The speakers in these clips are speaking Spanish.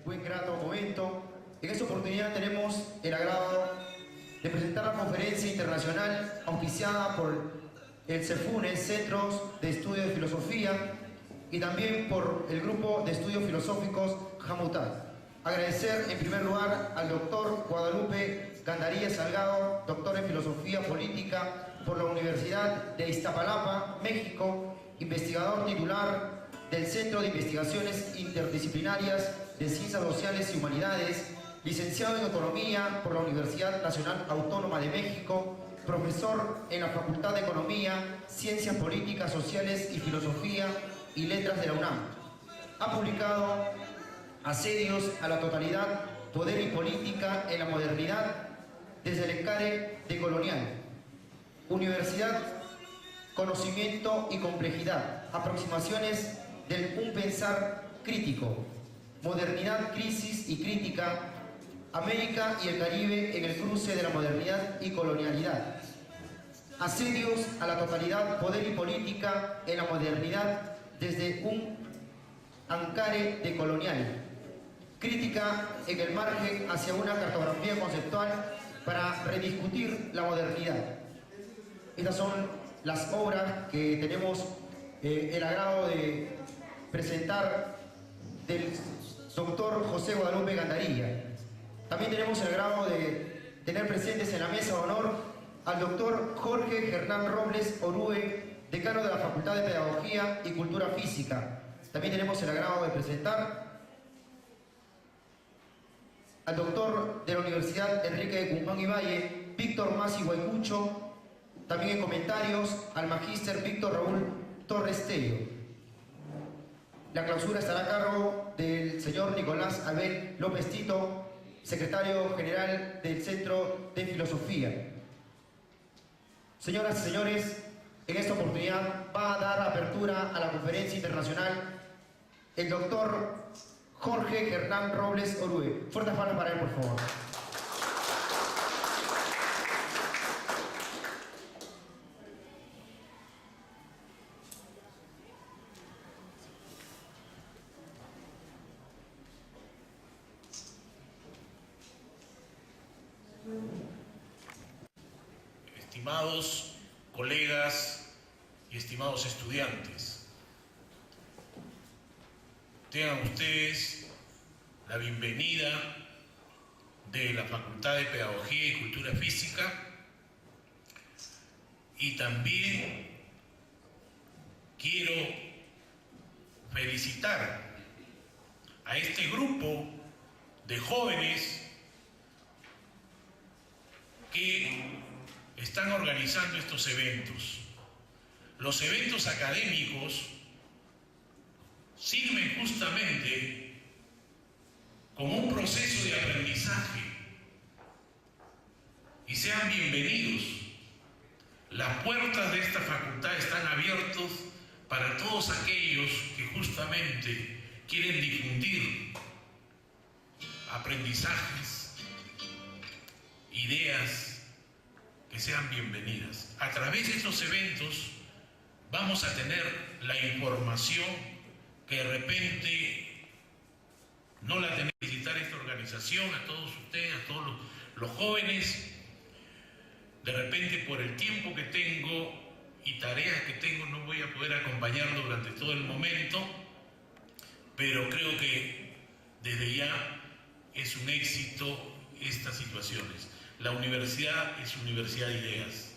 buen grato momento. En esta oportunidad tenemos el agrado de presentar la conferencia internacional auspiciada por el CEFUNES, Centros de Estudio de Filosofía, y también por el Grupo de Estudios Filosóficos Jamutat. Agradecer en primer lugar al doctor Guadalupe Gandaría Salgado, doctor en Filosofía Política por la Universidad de Iztapalapa, México, investigador titular del Centro de Investigaciones Interdisciplinarias de Ciencias Sociales y Humanidades, licenciado en Economía por la Universidad Nacional Autónoma de México, profesor en la Facultad de Economía, Ciencias Políticas, Sociales y Filosofía y Letras de la UNAM. Ha publicado Asedios a la totalidad, poder y política en la modernidad desde el encare decolonial. Universidad, conocimiento y complejidad, aproximaciones del un pensar crítico, modernidad, crisis y crítica, América y el Caribe en el cruce de la modernidad y colonialidad. Asedios a la totalidad, poder y política en la modernidad desde un encare decolonial. Crítica en el margen hacia una cartografía conceptual para rediscutir la modernidad. Estas son las obras que tenemos el agrado de presentar del doctor José Guadalupe Gandaría. También tenemos el agrado de tener presentes en la mesa de honor al doctor Jorge Hernán Robles Orue, decano de la Facultad de Pedagogía y Cultura Física. También tenemos el agrado de presentar al doctor de la Universidad Enrique de Guzmán y Valle, Víctor Masi Guaycucho. También en comentarios al magíster Víctor Raúl Torres Tello. La clausura estará a cargo del señor Nicolás Abel López Tito, secretario general del Centro de Filosofía. Señoras y señores, en esta oportunidad va a dar apertura a la conferencia internacional el doctor Jorge Hernán Robles Orue. Fuertes palmas para él, por favor. Estimados colegas y estimados estudiantes, tengan ustedes la bienvenida de la Facultad de Pedagogía y Cultura Física, y también quiero felicitar a este grupo de jóvenes que están organizando estos eventos. Los eventos académicos sirven justamente como un proceso de aprendizaje, y sean bienvenidos. Las puertas de esta facultad están abiertas para todos aquellos que justamente quieren difundir aprendizajes, ideas que sean bienvenidas. A través de estos eventos vamos a tener la información que de repente no la tenemos. Visitar esta organización, a todos ustedes, a todos los jóvenes. De repente, por el tiempo que tengo y tareas que tengo, no voy a poder acompañarlo durante todo el momento, pero creo que desde ya es un éxito estas situaciones. La universidad es universidad de ideas,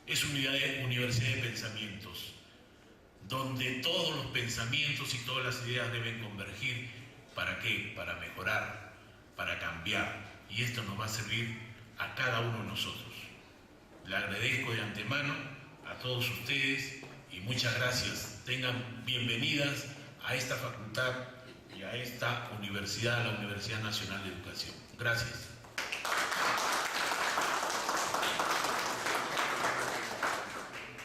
es universidad de pensamientos, donde todos los pensamientos y todas las ideas deben convergir. ¿Para qué? Para mejorar, para cambiar, y esto nos va a servir a cada uno de nosotros. Le agradezco de antemano a todos ustedes y muchas gracias. Tengan bienvenidas a esta facultad y a esta universidad, la Universidad Nacional de Educación. Gracias.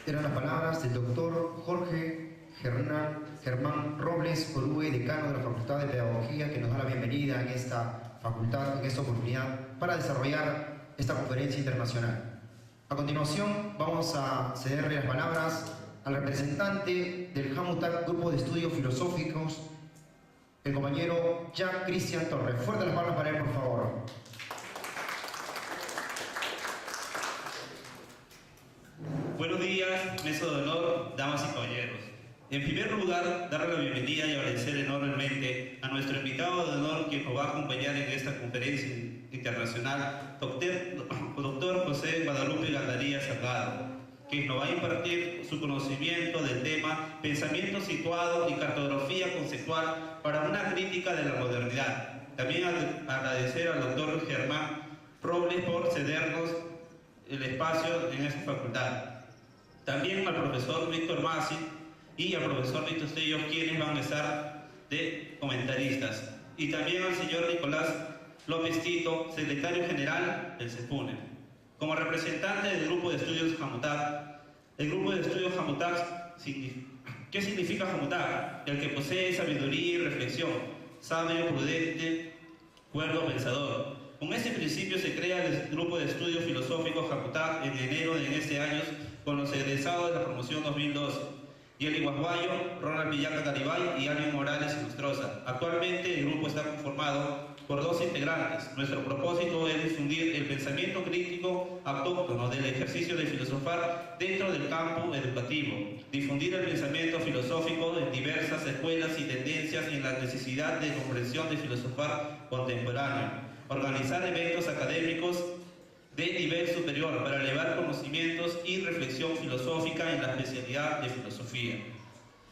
Eran las palabras del doctor Jorge Germán Robles Orue, decano de la Facultad de Pedagogía, que nos da la bienvenida en esta facultad, en esta oportunidad, para desarrollar esta conferencia internacional. A continuación, vamos a cederle las palabras al representante del Jamutat, Grupo de Estudios Filosóficos, el compañero Jean Cristian Torres. Fuerte las palmas para él, por favor. Buenos días, mesa de honor, damas y caballeros. En primer lugar, darle la bienvenida y agradecer enormemente a nuestro invitado de honor que nos va a acompañar en esta conferencia internacional, doctor José Guadalupe Gandaría Salgado, que nos va a impartir su conocimiento del tema Pensamiento situado y cartografía conceptual para una crítica de la modernidad. También agradecer al doctor Germán Robles por cedernos el espacio en esta facultad. También al profesor Víctor Masi y al profesor Víctor Stellos, quienes van a estar de comentaristas. Y también al señor Nicolás López Tito, secretario general del CEFUNE. Como representante del Grupo de Estudios Jamutac, el Grupo de Estudios Jamutac, ¿qué significa Jamutac? El que posee sabiduría y reflexión, sabio, prudente, cuerdo, pensador. Con este principio se crea el Grupo de Estudios Filosóficos Jamutac en enero de este año con los egresados de la promoción 2012, Yeli Guasguayo, Ronald Villaca Garibay y Alvin Morales Ilustrosa. Actualmente el grupo está conformado por 2 integrantes. Nuestro propósito es difundir el pensamiento crítico autóctono del ejercicio de filosofar dentro del campo educativo, difundir el pensamiento filosófico en diversas escuelas y tendencias en la necesidad de comprensión de filosofar contemporáneo, organizar eventos académicos de nivel superior para elevar conocimientos y reflexión filosófica en la especialidad de filosofía.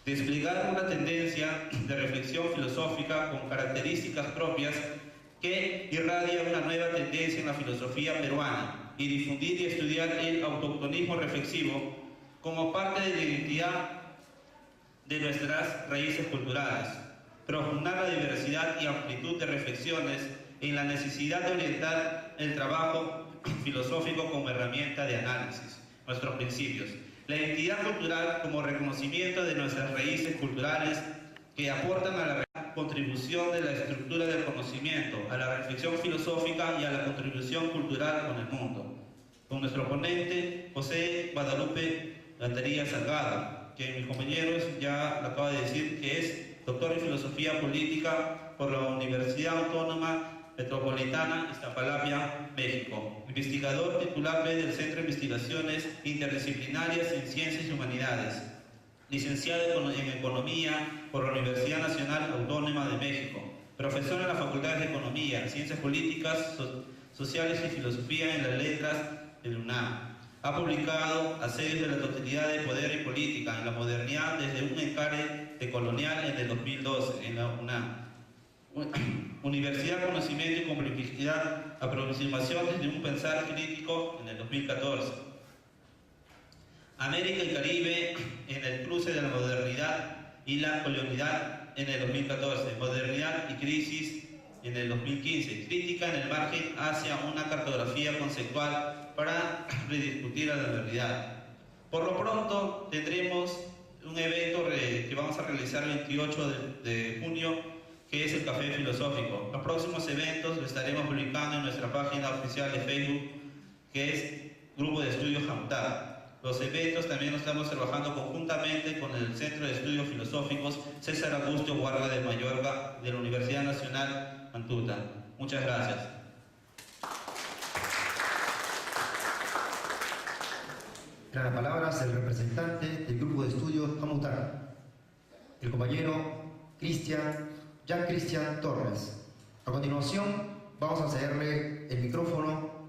Desplegar una tendencia de reflexión filosófica con características propias que irradia una nueva tendencia en la filosofía peruana y difundir y estudiar el autoctonismo reflexivo como parte de la identidad de nuestras raíces culturales. Profundar la diversidad y amplitud de reflexiones en la necesidad de orientar el trabajo filosófico como herramienta de análisis, nuestros principios. La identidad cultural como reconocimiento de nuestras raíces culturales que aportan a la contribución de la estructura del conocimiento, a la reflexión filosófica y a la contribución cultural con el mundo. Con nuestro ponente, José Guadalupe Gandaría Salgado, que mis compañeros ya lo acaba de decir, que es doctor en Filosofía Política por la Universidad Autónoma Metropolitana, Iztapalapa, México. Investigador titular B del Centro de Investigaciones Interdisciplinarias en Ciencias y Humanidades. Licenciado en Economía por la Universidad Nacional Autónoma de México. Profesor en la Facultad de Economía, Ciencias Políticas, Sociales y Filosofía en las Letras del UNAM. Ha publicado Asedios de la Totalidad de Poder y Política en la Modernidad desde un encare decolonial en el 2012 en la UNAM. Universidad, Conocimiento y Complejidad, Aproximación desde un Pensar Crítico en el 2014. América y Caribe en el cruce de la modernidad y la colonialidad en el 2014. Modernidad y crisis en el 2015. Crítica en el margen hacia una cartografía conceptual para rediscutir la modernidad. Por lo pronto tendremos un evento que vamos a realizar el 28 de junio, que es el Café Filosófico. Los próximos eventos lo estaremos publicando en nuestra página oficial de Facebook, que es Grupo de Estudios Jamutac. Los eventos también los estamos trabajando conjuntamente con el Centro de Estudios Filosóficos César Augusto Guarda de Mayorga de la Universidad Nacional Antuta. Muchas gracias. Tiene las palabras el representante del Grupo de Estudios Jamutac, el compañero Jean Cristian Torres. A continuación, vamos a cederle el micrófono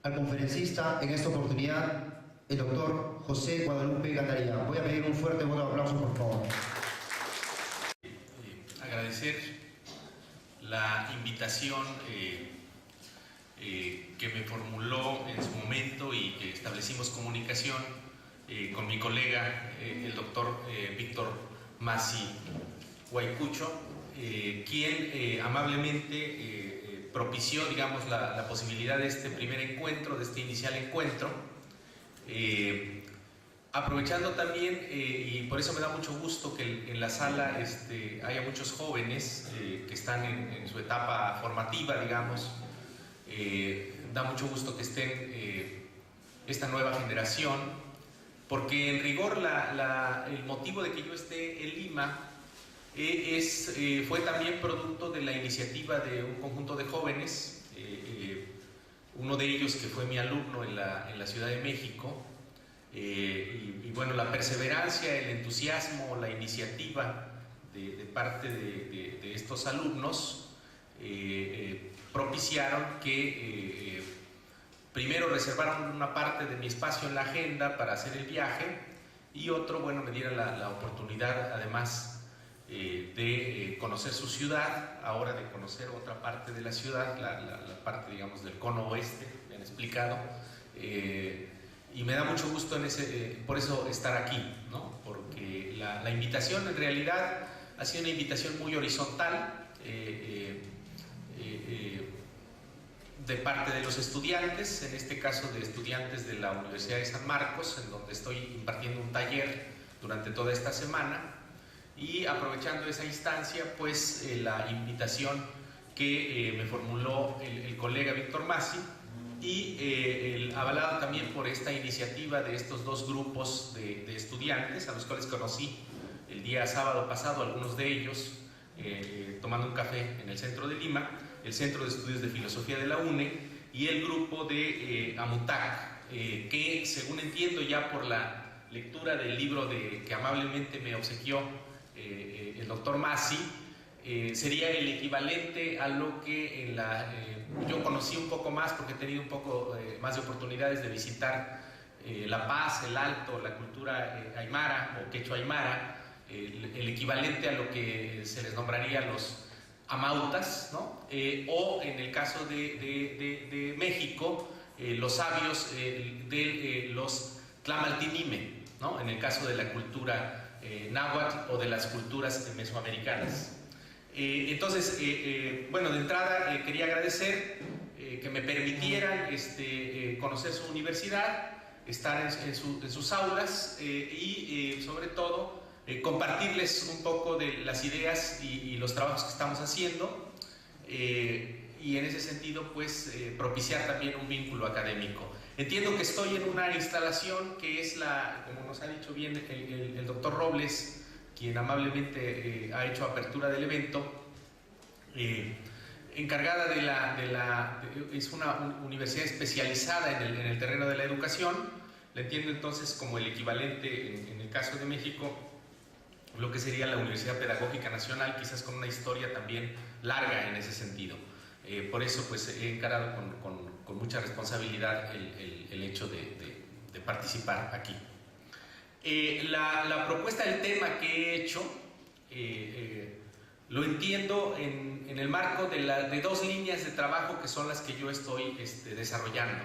al conferencista en esta oportunidad, el doctor José Guadalupe Gandaría. Voy a pedir un fuerte voto de aplauso, por favor. Agradecer la invitación que me formuló en su momento y que establecimos comunicación con mi colega, el doctor Víctor Masi Guaycucho, quien amablemente propició, digamos, la posibilidad de este primer encuentro, de este inicial encuentro, aprovechando también, y por eso me da mucho gusto que en la sala haya muchos jóvenes que están en su etapa formativa, digamos. Da mucho gusto que estén esta nueva generación, porque en rigor el motivo de que yo esté en Lima fue también producto de la iniciativa de un conjunto de jóvenes, uno de ellos que fue mi alumno en la Ciudad de México, y bueno, la perseverancia, el entusiasmo, la iniciativa de parte de estos alumnos propiciaron que primero reservaron una parte de mi espacio en la agenda para hacer el viaje, y otro, bueno, me dieron la oportunidad, además de conocer su ciudad, ahora de conocer otra parte de la ciudad, la parte, digamos, del cono oeste, me han explicado, y me da mucho gusto por eso estar aquí, ¿no? Porque la invitación en realidad ha sido una invitación muy horizontal, de parte de los estudiantes, en este caso de estudiantes de la Universidad de San Marcos, en donde estoy impartiendo un taller durante toda esta semana, y aprovechando esa instancia, pues la invitación que me formuló el colega Víctor Masi, y avalado también por esta iniciativa de estos dos grupos de estudiantes, a los cuales conocí el día sábado pasado, algunos de ellos, tomando un café en el centro de Lima, el Centro de Estudios de Filosofía de la UNE, y el grupo de AMUTAC, que según entiendo ya por la lectura del libro que amablemente me obsequió el doctor Masi, sería el equivalente a lo que yo conocí un poco más, porque he tenido un poco más de oportunidades de visitar La Paz, el Alto, la cultura aymara o quechua aymara, el equivalente a lo que se les nombraría los amautas, ¿no? O en el caso de México, los sabios de los tlamaltinime, ¿no? En el caso de la cultura náhuatl o de las culturas mesoamericanas. Entonces, bueno, de entrada quería agradecer que me permitieran conocer su universidad, estar en sus aulas, y sobre todo compartirles un poco de las ideas y los trabajos que estamos haciendo, y en ese sentido, pues, propiciar también un vínculo académico. Entiendo que estoy en una instalación que es como nos ha dicho bien el doctor Robles, quien amablemente ha hecho apertura del evento, encargada es una universidad especializada en el terreno de la educación. La entiendo entonces como el equivalente en el caso de México, lo que sería la Universidad Pedagógica Nacional, quizás con una historia también larga en ese sentido. Por eso, pues, he encarado con mucha responsabilidad el hecho de participar aquí. La propuesta del tema que he hecho lo entiendo en el marco de dos líneas de trabajo que son las que yo estoy desarrollando.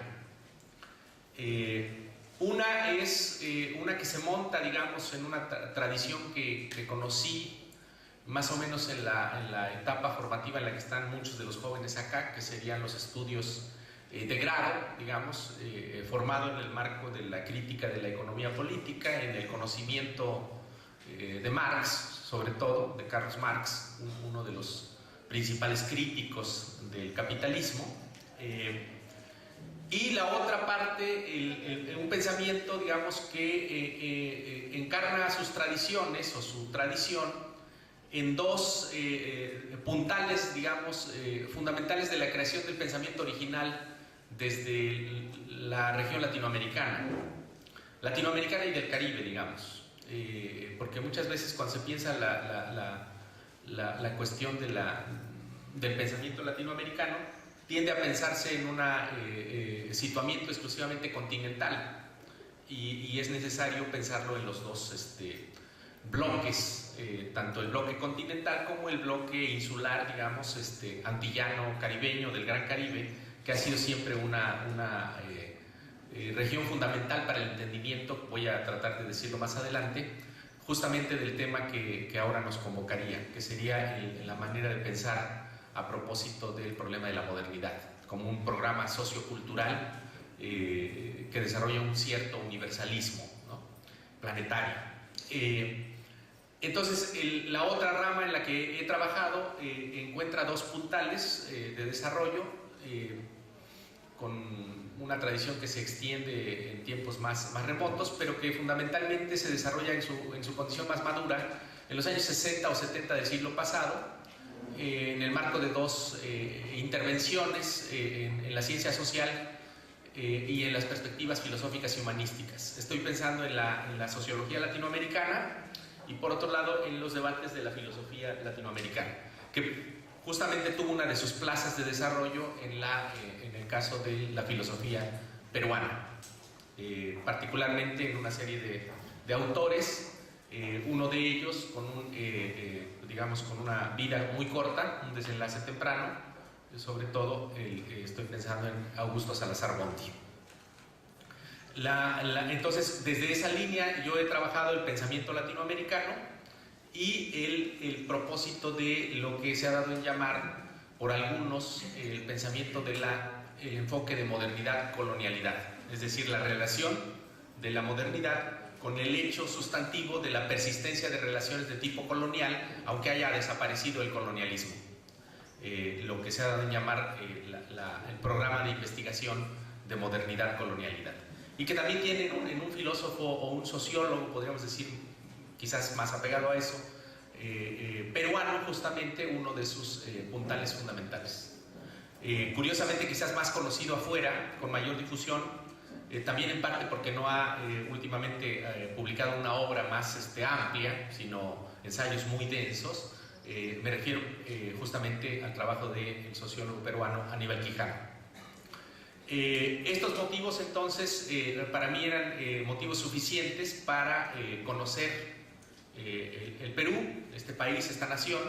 Una es una que se monta, digamos, en una tradición que conocí más o menos en la etapa formativa en la que están muchos de los jóvenes acá, que serían los estudios de grado, digamos, formado en el marco de la crítica de la economía política, en el conocimiento de Marx, sobre todo, de Karl Marx, uno de los principales críticos del capitalismo. Y la otra parte, un pensamiento, digamos, que encarna sus tradiciones o su tradición en dos puntales, digamos, fundamentales de la creación del pensamiento original desde la región latinoamericana y del Caribe, digamos. Porque muchas veces cuando se piensa la cuestión del pensamiento latinoamericano, tiende a pensarse en un situamiento exclusivamente continental, y es necesario pensarlo en los dos bloques, tanto el bloque continental como el bloque insular, digamos, antillano, caribeño, del Gran Caribe, que ha sido siempre una región fundamental para el entendimiento, voy a tratar de decirlo más adelante, justamente del tema que ahora nos convocaría, que sería la manera de pensar a propósito del problema de la modernidad, como un programa sociocultural que desarrolla un cierto universalismo, ¿no?, planetario. Entonces, la otra rama en la que he trabajado encuentra dos puntales de desarrollo, con una tradición que se extiende en tiempos más remotos, pero que fundamentalmente se desarrolla en su condición más madura en los años 60 o 70 del siglo pasado, en el marco de dos intervenciones en la ciencia social y en las perspectivas filosóficas y humanísticas. Estoy pensando en la sociología latinoamericana y, por otro lado, en los debates de la filosofía latinoamericana, que justamente tuvo una de sus plazas de desarrollo en el caso de la filosofía peruana, particularmente en una serie de autores, uno de ellos con con una vida muy corta, un desenlace temprano, sobre todo estoy pensando en Augusto Salazar Bonti. Entonces, desde esa línea yo he trabajado el pensamiento latinoamericano y el propósito de lo que se ha dado en llamar por algunos el pensamiento del enfoque de modernidad-colonialidad, es decir, la relación de la modernidad con el hecho sustantivo de la persistencia de relaciones de tipo colonial, aunque haya desaparecido el colonialismo. Lo que se ha dado en llamar el programa de investigación de modernidad-colonialidad. Y que también tiene en un filósofo o un sociólogo, podríamos decir, quizás más apegado a eso, peruano, justamente uno de sus puntales fundamentales. Curiosamente, quizás más conocido afuera, con mayor difusión, también en parte porque no ha últimamente publicado una obra más amplia, sino ensayos muy densos. Me refiero justamente al trabajo del sociólogo peruano Aníbal Quijano. Estos motivos, entonces, para mí eran motivos suficientes para conocer el Perú, este país, esta nación,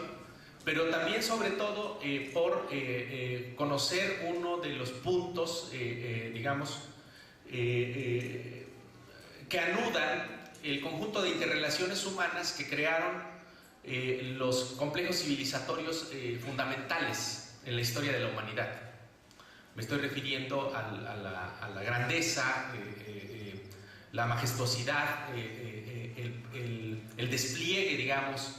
pero también, sobre todo, por conocer uno de los puntos, digamos, que anudan el conjunto de interrelaciones humanas que crearon los complejos civilizatorios fundamentales en la historia de la humanidad. Me estoy refiriendo a la grandeza, la majestuosidad, el despliegue, digamos,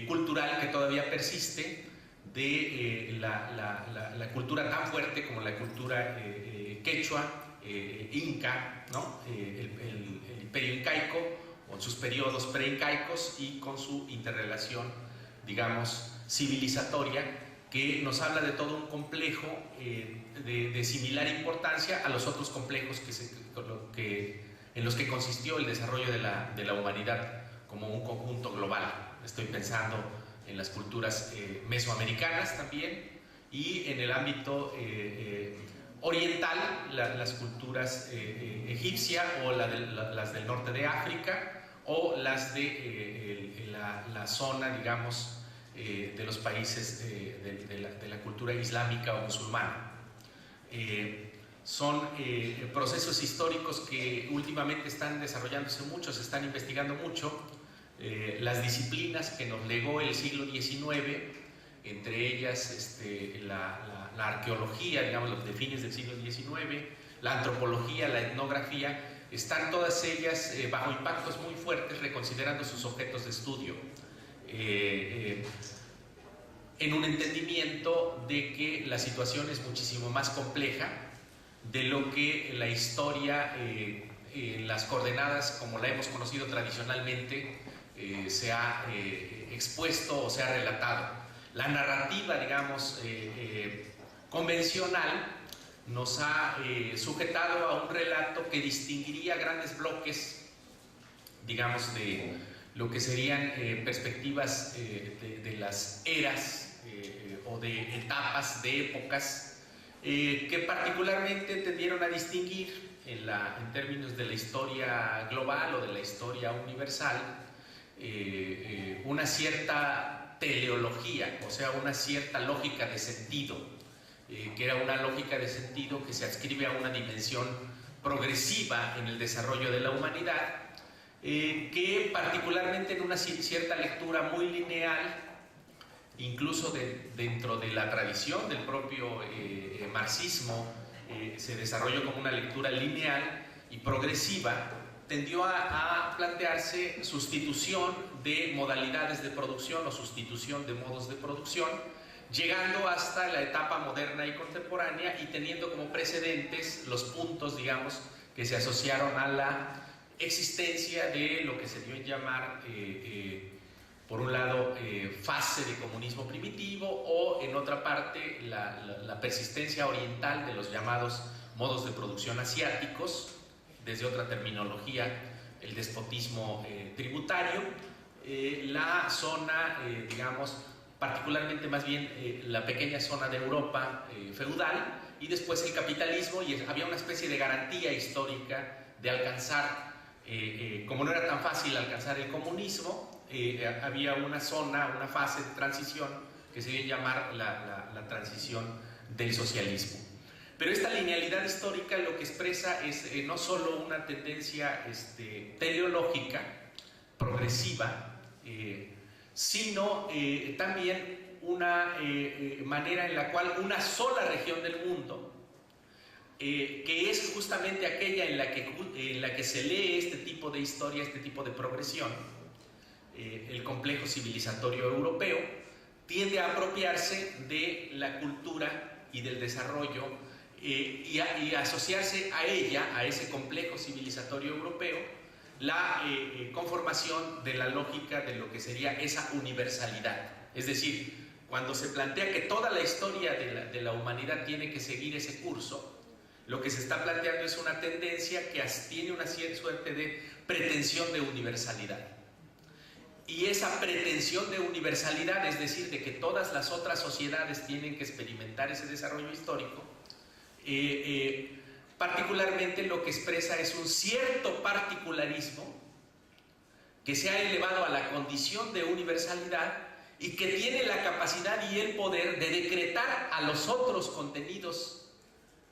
cultural que todavía persiste de la cultura tan fuerte como la cultura quechua, inca, ¿no? El imperio incaico, con sus periodos preincaicos y con su interrelación, digamos, civilizatoria, que nos habla de todo un complejo de similar importancia a los otros complejos en los que consistió el desarrollo de la humanidad como un conjunto global. Estoy pensando en las culturas mesoamericanas también, y en el ámbito oriental, las culturas egipcia o las del norte de África, o las de la zona, digamos, de los países de la cultura islámica o musulmana. Son procesos históricos que últimamente están desarrollándose mucho, se están investigando mucho. Las disciplinas que nos legó el siglo XIX, entre ellas la arqueología, digamos, los de fines del siglo XIX, la antropología, la etnografía, están todas ellas bajo impactos muy fuertes, reconsiderando sus objetos de estudio, en un entendimiento de que la situación es muchísimo más compleja de lo que la historia, las coordenadas como la hemos conocido tradicionalmente, se ha expuesto o se ha relatado. La narrativa, digamos, convencional nos ha sujetado a un relato que distinguiría grandes bloques, digamos, de lo que serían perspectivas de las eras o de etapas, de épocas, que particularmente tendieron a distinguir en términos de la historia global o de la historia universal, una cierta teleología, o sea, una cierta lógica de sentido, que era una lógica de sentido que se adscribe a una dimensión progresiva en el desarrollo de la humanidad, que particularmente en una cierta lectura muy lineal, incluso dentro de la tradición del propio marxismo, se desarrolló como una lectura lineal y progresiva, tendió a plantearse sustitución de modalidades de producción o sustitución de modos de producción, llegando hasta la etapa moderna y contemporánea y teniendo como precedentes los puntos, digamos, que se asociaron a la existencia de lo que se dio en llamar por un lado, fase de comunismo primitivo, o en otra parte la persistencia oriental de los llamados modos de producción asiáticos, desde otra terminología, el despotismo tributario, la zona, digamos, particularmente más bien la pequeña zona de Europa feudal, y después el capitalismo, y había una especie de garantía histórica de alcanzar, como no era tan fácil alcanzar el comunismo, había una zona, una fase de transición que se iba a llamar la transición del socialismo. Pero esta linealidad histórica lo que expresa es no solo una tendencia teleológica, progresiva, sino también una manera en la cual una sola región del mundo, que es justamente aquella en la que se lee este tipo de historia, este tipo de progresión, el complejo civilizatorio europeo, tiende a apropiarse de la cultura y del desarrollo y a asociarse a ella, a ese complejo civilizatorio europeo, la conformación de la lógica de lo que sería esa universalidad. Es decir, cuando se plantea que toda la historia de la humanidad tiene que seguir ese curso, lo que se está planteando es una tendencia que tiene una cierta suerte de pretensión de universalidad. Y esa pretensión de universalidad, es decir, de que todas las otras sociedades tienen que experimentar ese desarrollo histórico, particularmente lo que expresa es un cierto particularismo que se ha elevado a la condición de universalidad y que tiene la capacidad y el poder de decretar a los otros contenidos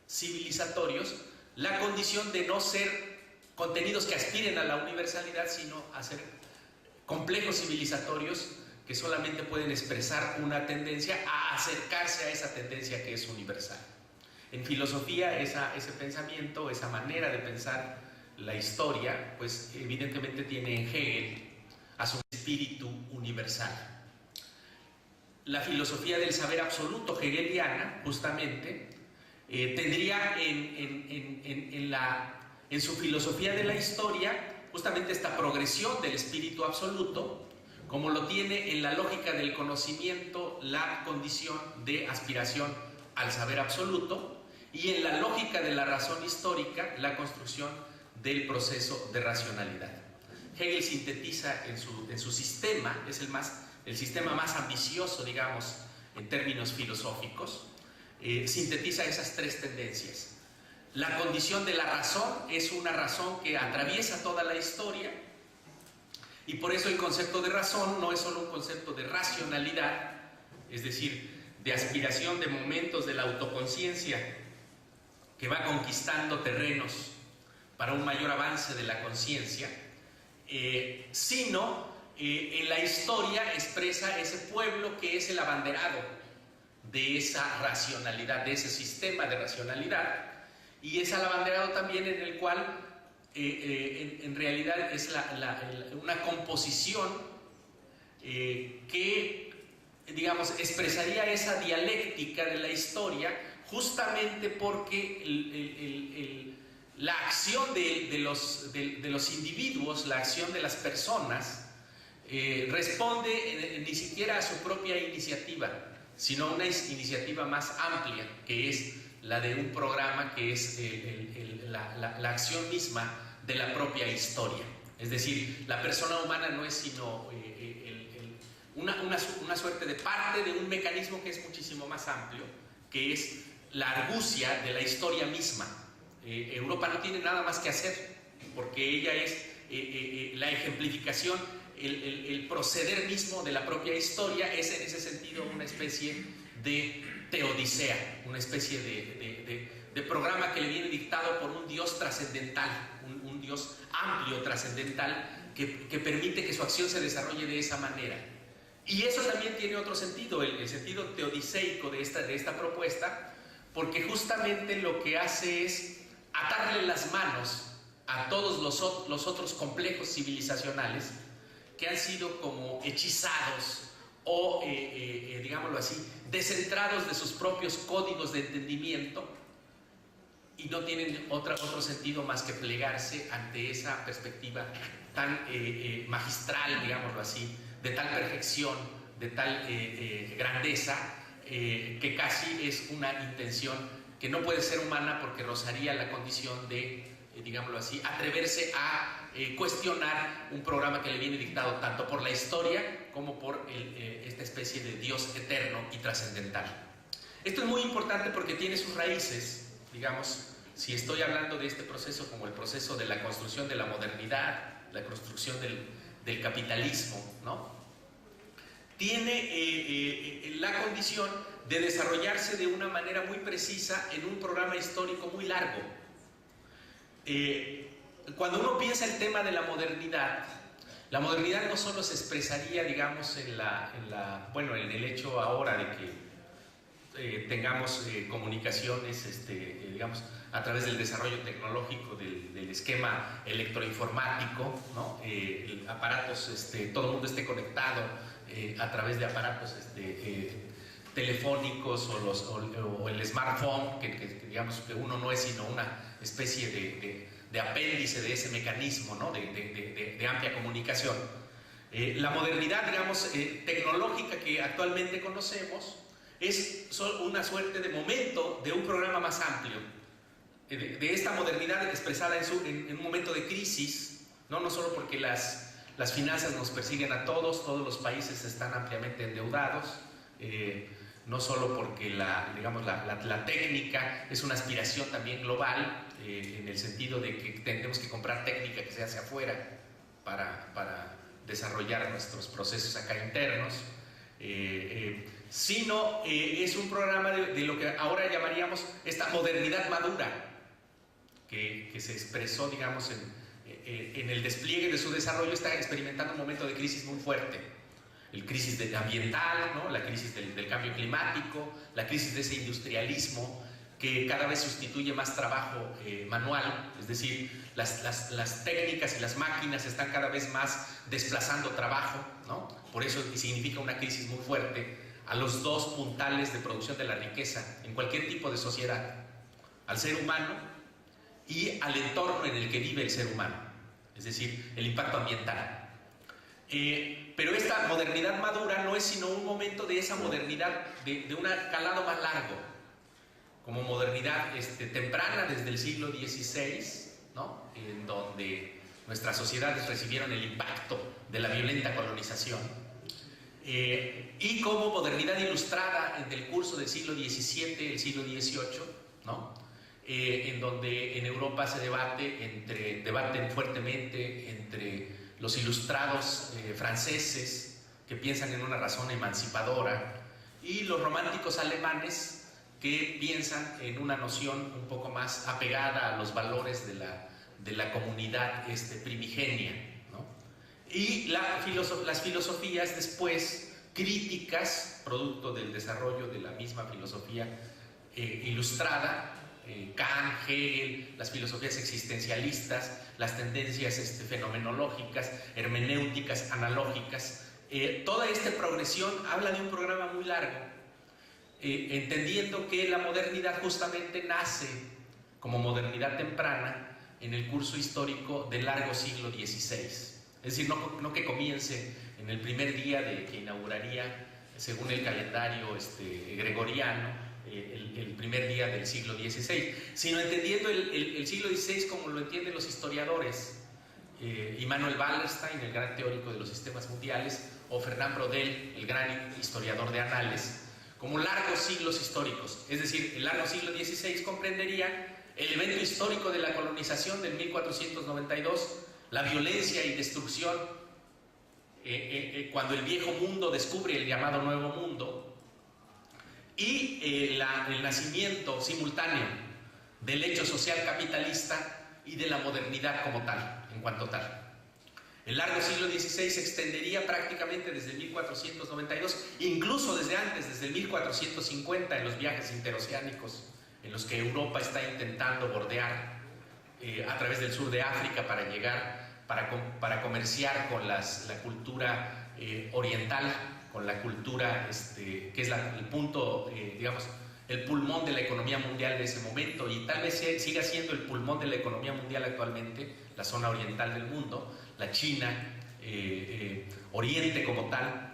civilizatorios la condición de no ser contenidos que aspiren a la universalidad, sino a ser complejos civilizatorios que solamente pueden expresar una tendencia a acercarse a esa tendencia que es universal. En filosofía, ese pensamiento, esa manera de pensar la historia, pues evidentemente tiene en Hegel a su espíritu universal. La filosofía del saber absoluto hegeliana, justamente, tendría en su filosofía de la historia justamente esta progresión del espíritu absoluto, como lo tiene en la lógica del conocimiento la condición de aspiración al saber absoluto, y en la lógica de la razón histórica la construcción del proceso de racionalidad. Hegel sintetiza en su sistema, es el sistema más ambicioso, digamos, en términos filosóficos, sintetiza esas tres tendencias. La condición de la razón es una razón que atraviesa toda la historia, y por eso el concepto de razón no es solo un concepto de racionalidad, es decir, de aspiración de momentos de la autoconciencia que va conquistando terrenos para un mayor avance de la conciencia, sino en la historia expresa ese pueblo que es el abanderado de esa racionalidad, de ese sistema de racionalidad, y es el abanderado también en el cual en realidad es una composición que, digamos, expresaría esa dialéctica de la historia, justamente porque la acción de los individuos, la acción de las personas, responde ni siquiera a su propia iniciativa, sino a una iniciativa más amplia, que es la de un programa que es la acción misma de la propia historia. Es decir, la persona humana no es sino una suerte de parte de un mecanismo que es muchísimo más amplio, que es la argucia de la historia misma. Europa no tiene nada más que hacer, porque ella es la ejemplificación, el proceder mismo de la propia historia es en ese sentido una especie de teodicea, una especie de programa que le viene dictado por un Dios trascendental, un Dios amplio, trascendental, que permite que su acción se desarrolle de esa manera. Y eso también tiene otro sentido, el sentido teodiceico de esta propuesta, porque justamente lo que hace es atarle las manos a todos los otros complejos civilizacionales que han sido como hechizados o, digámoslo así, descentrados de sus propios códigos de entendimiento, y no tienen otro sentido más que plegarse ante esa perspectiva tan magistral, digámoslo así, de tal perfección, de tal grandeza, que casi es una intención que no puede ser humana porque rozaría la condición de, digámoslo así, atreverse a cuestionar un programa que le viene dictado tanto por la historia como por esta especie de Dios eterno y trascendental. Esto es muy importante porque tiene sus raíces, digamos, si estoy hablando de este proceso como el proceso de la construcción de la modernidad, la construcción del capitalismo, ¿no? Tiene la condición de desarrollarse de una manera muy precisa en un programa histórico muy largo. Cuando uno piensa el tema de la modernidad no solo se expresaría, digamos, en el hecho ahora de que tengamos comunicaciones, digamos, a través del desarrollo tecnológico del esquema electroinformático, ¿no? Aparatos, todo el mundo esté conectado a través de aparatos telefónicos o el smartphone, que digamos que uno no es sino una especie de apéndice de ese mecanismo, ¿no? de amplia comunicación. La modernidad, digamos, tecnológica que actualmente conocemos es una suerte de momento de un programa más amplio, de esta modernidad expresada en un momento de crisis, no solo porque las finanzas nos persiguen a todos los países están ampliamente endeudados, no solo porque la técnica es una aspiración también global, en el sentido de que tenemos que comprar técnica que se hace afuera para desarrollar nuestros procesos acá internos, sino es un programa de lo que ahora llamaríamos esta modernidad madura, que se expresó, digamos, en el despliegue de su desarrollo. Está experimentando un momento de crisis muy fuerte. El crisis ambiental, ¿no? La crisis del cambio climático, la crisis de ese industrialismo que cada vez sustituye más trabajo manual, es decir, las técnicas y las máquinas están cada vez más desplazando trabajo, ¿no? Por eso significa una crisis muy fuerte a los dos puntales de producción de la riqueza en cualquier tipo de sociedad, al ser humano y al entorno en el que vive el ser humano, es decir, el impacto ambiental. Pero esta modernidad madura no es sino un momento de esa modernidad de un calado más largo, como modernidad temprana desde el siglo XVI, ¿no? En donde nuestras sociedades recibieron el impacto de la violenta colonización, y como modernidad ilustrada en el curso del siglo XVII, el siglo XVIII, ¿no? En donde en Europa se debaten fuertemente entre los ilustrados franceses que piensan en una razón emancipadora y los románticos alemanes que piensan en una noción un poco más apegada a los valores de la comunidad primigenia, ¿no? Y las filosofías después críticas, producto del desarrollo de la misma filosofía ilustrada, Kant, Hegel, las filosofías existencialistas, las tendencias fenomenológicas, hermenéuticas, analógicas, toda esta progresión habla de un programa muy largo, entendiendo que la modernidad justamente nace como modernidad temprana en el curso histórico del largo siglo XVI. Es decir, no que comience en el primer día que inauguraría, según el calendario gregoriano, el primer día del siglo XVI, sino entendiendo el siglo XVI como lo entienden los historiadores, Immanuel Wallerstein, el gran teórico de los sistemas mundiales, o Fernand Braudel, el gran historiador de anales, como largos siglos históricos. Es decir, el largo siglo XVI comprendería el evento histórico de la colonización del 1492, la violencia y destrucción, cuando el viejo mundo descubre el llamado nuevo mundo, y el nacimiento simultáneo del hecho social capitalista y de la modernidad como tal, en cuanto tal. El largo siglo XVI se extendería prácticamente desde el 1492, incluso desde antes, desde el 1450, en los viajes interoceánicos en los que Europa está intentando bordear a través del sur de África para llegar, para comerciar con la cultura oriental, con la cultura que es el punto, digamos, el pulmón de la economía mundial de ese momento, y tal vez siga siendo el pulmón de la economía mundial actualmente, la zona oriental del mundo, la China, Oriente como tal,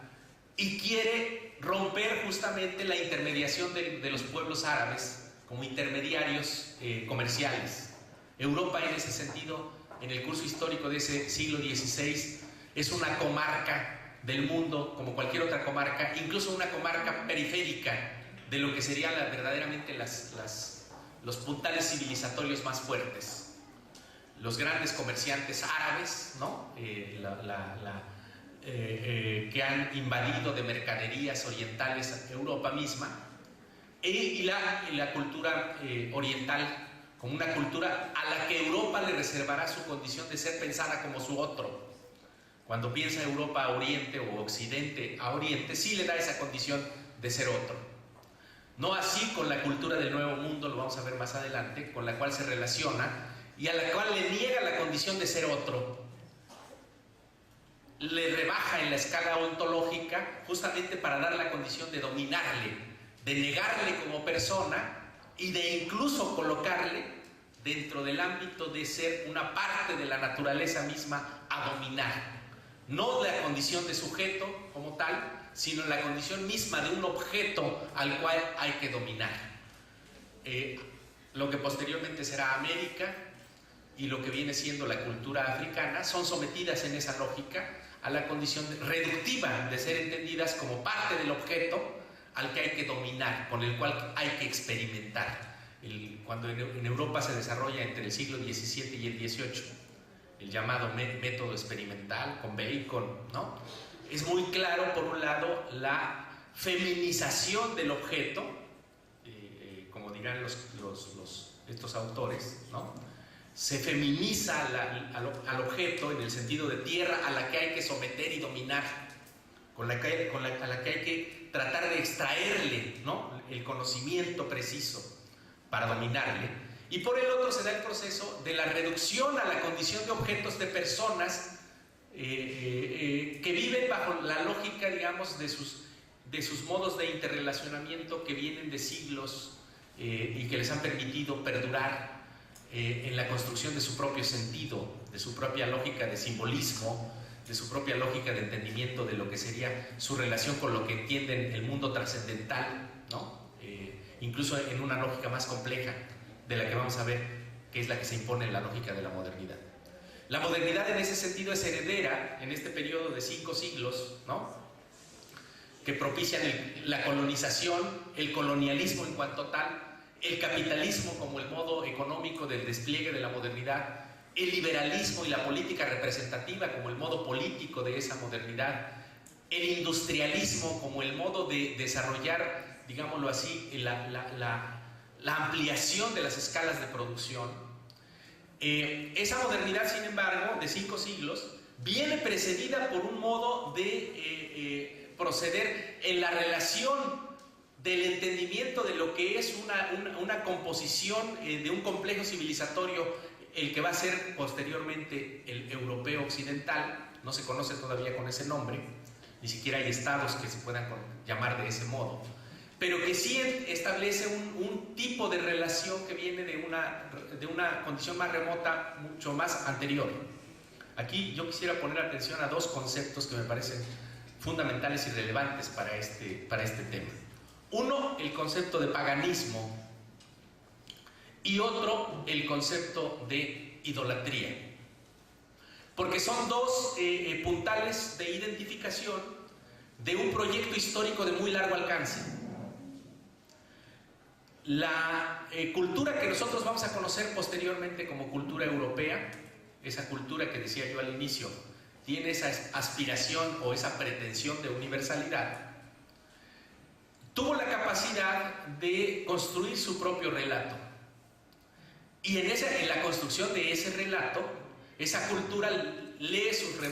y quiere romper justamente la intermediación de los pueblos árabes como intermediarios comerciales. Europa, en ese sentido, en el curso histórico de ese siglo XVI, es una comarca del mundo como cualquier otra comarca, incluso una comarca periférica de lo que serían verdaderamente los puntales civilizatorios más fuertes. Los grandes comerciantes árabes, ¿no? Que han invadido de mercaderías orientales Europa misma, y la cultura oriental como una cultura a la que Europa le reservará su condición de ser pensada como su otro. Cuando piensa Europa a Oriente o Occidente a Oriente, sí le da esa condición de ser otro. No así con la cultura del Nuevo Mundo, lo vamos a ver más adelante, con la cual se relaciona y a la cual le niega la condición de ser otro. Le rebaja en la escala ontológica justamente para dar la condición de dominarle, de negarle como persona y de incluso colocarle dentro del ámbito de ser una parte de la naturaleza misma a dominar. No la condición de sujeto como tal, sino la condición misma de un objeto al cual hay que dominar. Lo que posteriormente será América y lo que viene siendo la cultura africana son sometidas en esa lógica a la condición reductiva de ser entendidas como parte del objeto al que hay que dominar, con el cual hay que experimentar. Cuando en Europa se desarrolla entre el siglo XVII y el XVIII el llamado método experimental con Bacon, ¿no? Es muy claro, por un lado, la feminización del objeto, como dirán estos autores, ¿no? Se feminiza al objeto en el sentido de tierra a la que hay que someter y dominar, a la que hay que tratar de extraerle, ¿no? El conocimiento preciso para dominarle. Y por el otro se da el proceso de la reducción a la condición de objetos de personas que viven bajo la lógica, digamos, de sus modos de interrelacionamiento que vienen de siglos y que les han permitido perdurar en la construcción de su propio sentido, de su propia lógica de simbolismo, de su propia lógica de entendimiento de lo que sería su relación con lo que entienden el mundo trascendental, ¿no? Incluso en una lógica más compleja de la que vamos a ver, que es la que se impone en la lógica de la modernidad. La modernidad en ese sentido es heredera, en este periodo de 5 siglos, ¿no? Que propician la colonización, el colonialismo en cuanto tal, el capitalismo como el modo económico del despliegue de la modernidad, el liberalismo y la política representativa como el modo político de esa modernidad, el industrialismo como el modo de desarrollar, digámoslo así, la ampliación de las escalas de producción. Esa modernidad, sin embargo, de 5 siglos, viene precedida por un modo de proceder en la relación del entendimiento de lo que es una composición de un complejo civilizatorio, el que va a ser posteriormente el europeo occidental. No se conoce todavía con ese nombre, ni siquiera hay estados que se puedan llamar de ese modo, pero que sí establece un tipo de relación que viene de una condición más remota, mucho más anterior. Aquí yo quisiera poner atención a 2 conceptos que me parecen fundamentales y relevantes para este tema. Uno, el concepto de paganismo, y otro, el concepto de idolatría. Porque son 2 puntales de identificación de un proyecto histórico de muy largo alcance. La cultura que nosotros vamos a conocer posteriormente como cultura europea, esa cultura que decía yo al inicio, tiene esa aspiración o esa pretensión de universalidad, tuvo la capacidad de construir su propio relato. Y en la construcción de ese relato, esa cultura lee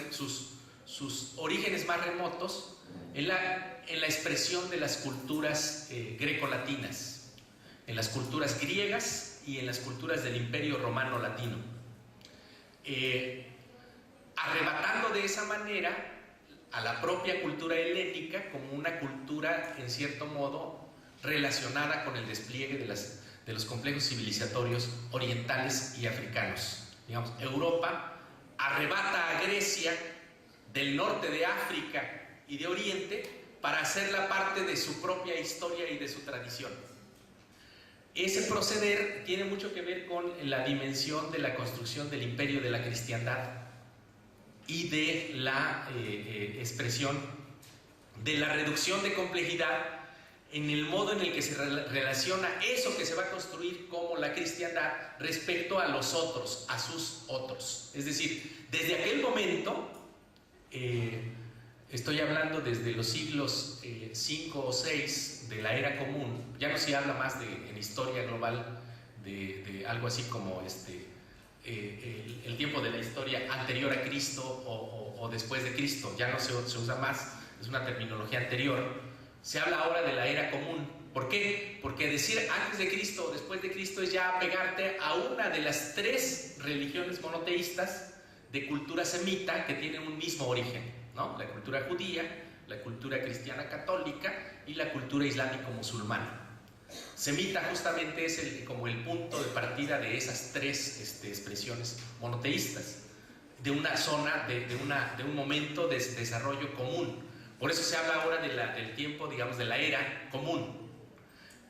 sus orígenes más remotos en la expresión de las culturas grecolatinas, en las culturas griegas y en las culturas del Imperio Romano Latino, arrebatando de esa manera a la propia cultura helénica como una cultura, en cierto modo, relacionada con el despliegue de los complejos civilizatorios orientales y africanos. Digamos, Europa arrebata a Grecia del norte de África y de Oriente para hacerla parte de su propia historia y de su tradición. Ese proceder tiene mucho que ver con la dimensión de la construcción del imperio de la cristiandad y de la expresión de la reducción de complejidad en el modo en el que se relaciona eso que se va a construir como la cristiandad respecto a los otros, a sus otros. Es decir, desde aquel momento, estoy hablando desde los siglos 5 o 6 de la era común, ya no se habla más en historia global de algo así como el tiempo de la historia anterior a Cristo o después de Cristo, ya no se usa más, es una terminología anterior. Se habla ahora de la era común. ¿Por qué? Porque decir antes de Cristo o después de Cristo es ya pegarte a una de las 3 religiones monoteístas de cultura semita que tienen un mismo origen, ¿no? La cultura judía, la cultura cristiana católica y la cultura islámico-musulmana. Semita justamente es como el punto de partida de esas 3 expresiones monoteístas, de una zona, de un momento de desarrollo común. Por eso se habla ahora del tiempo, digamos, de la era común.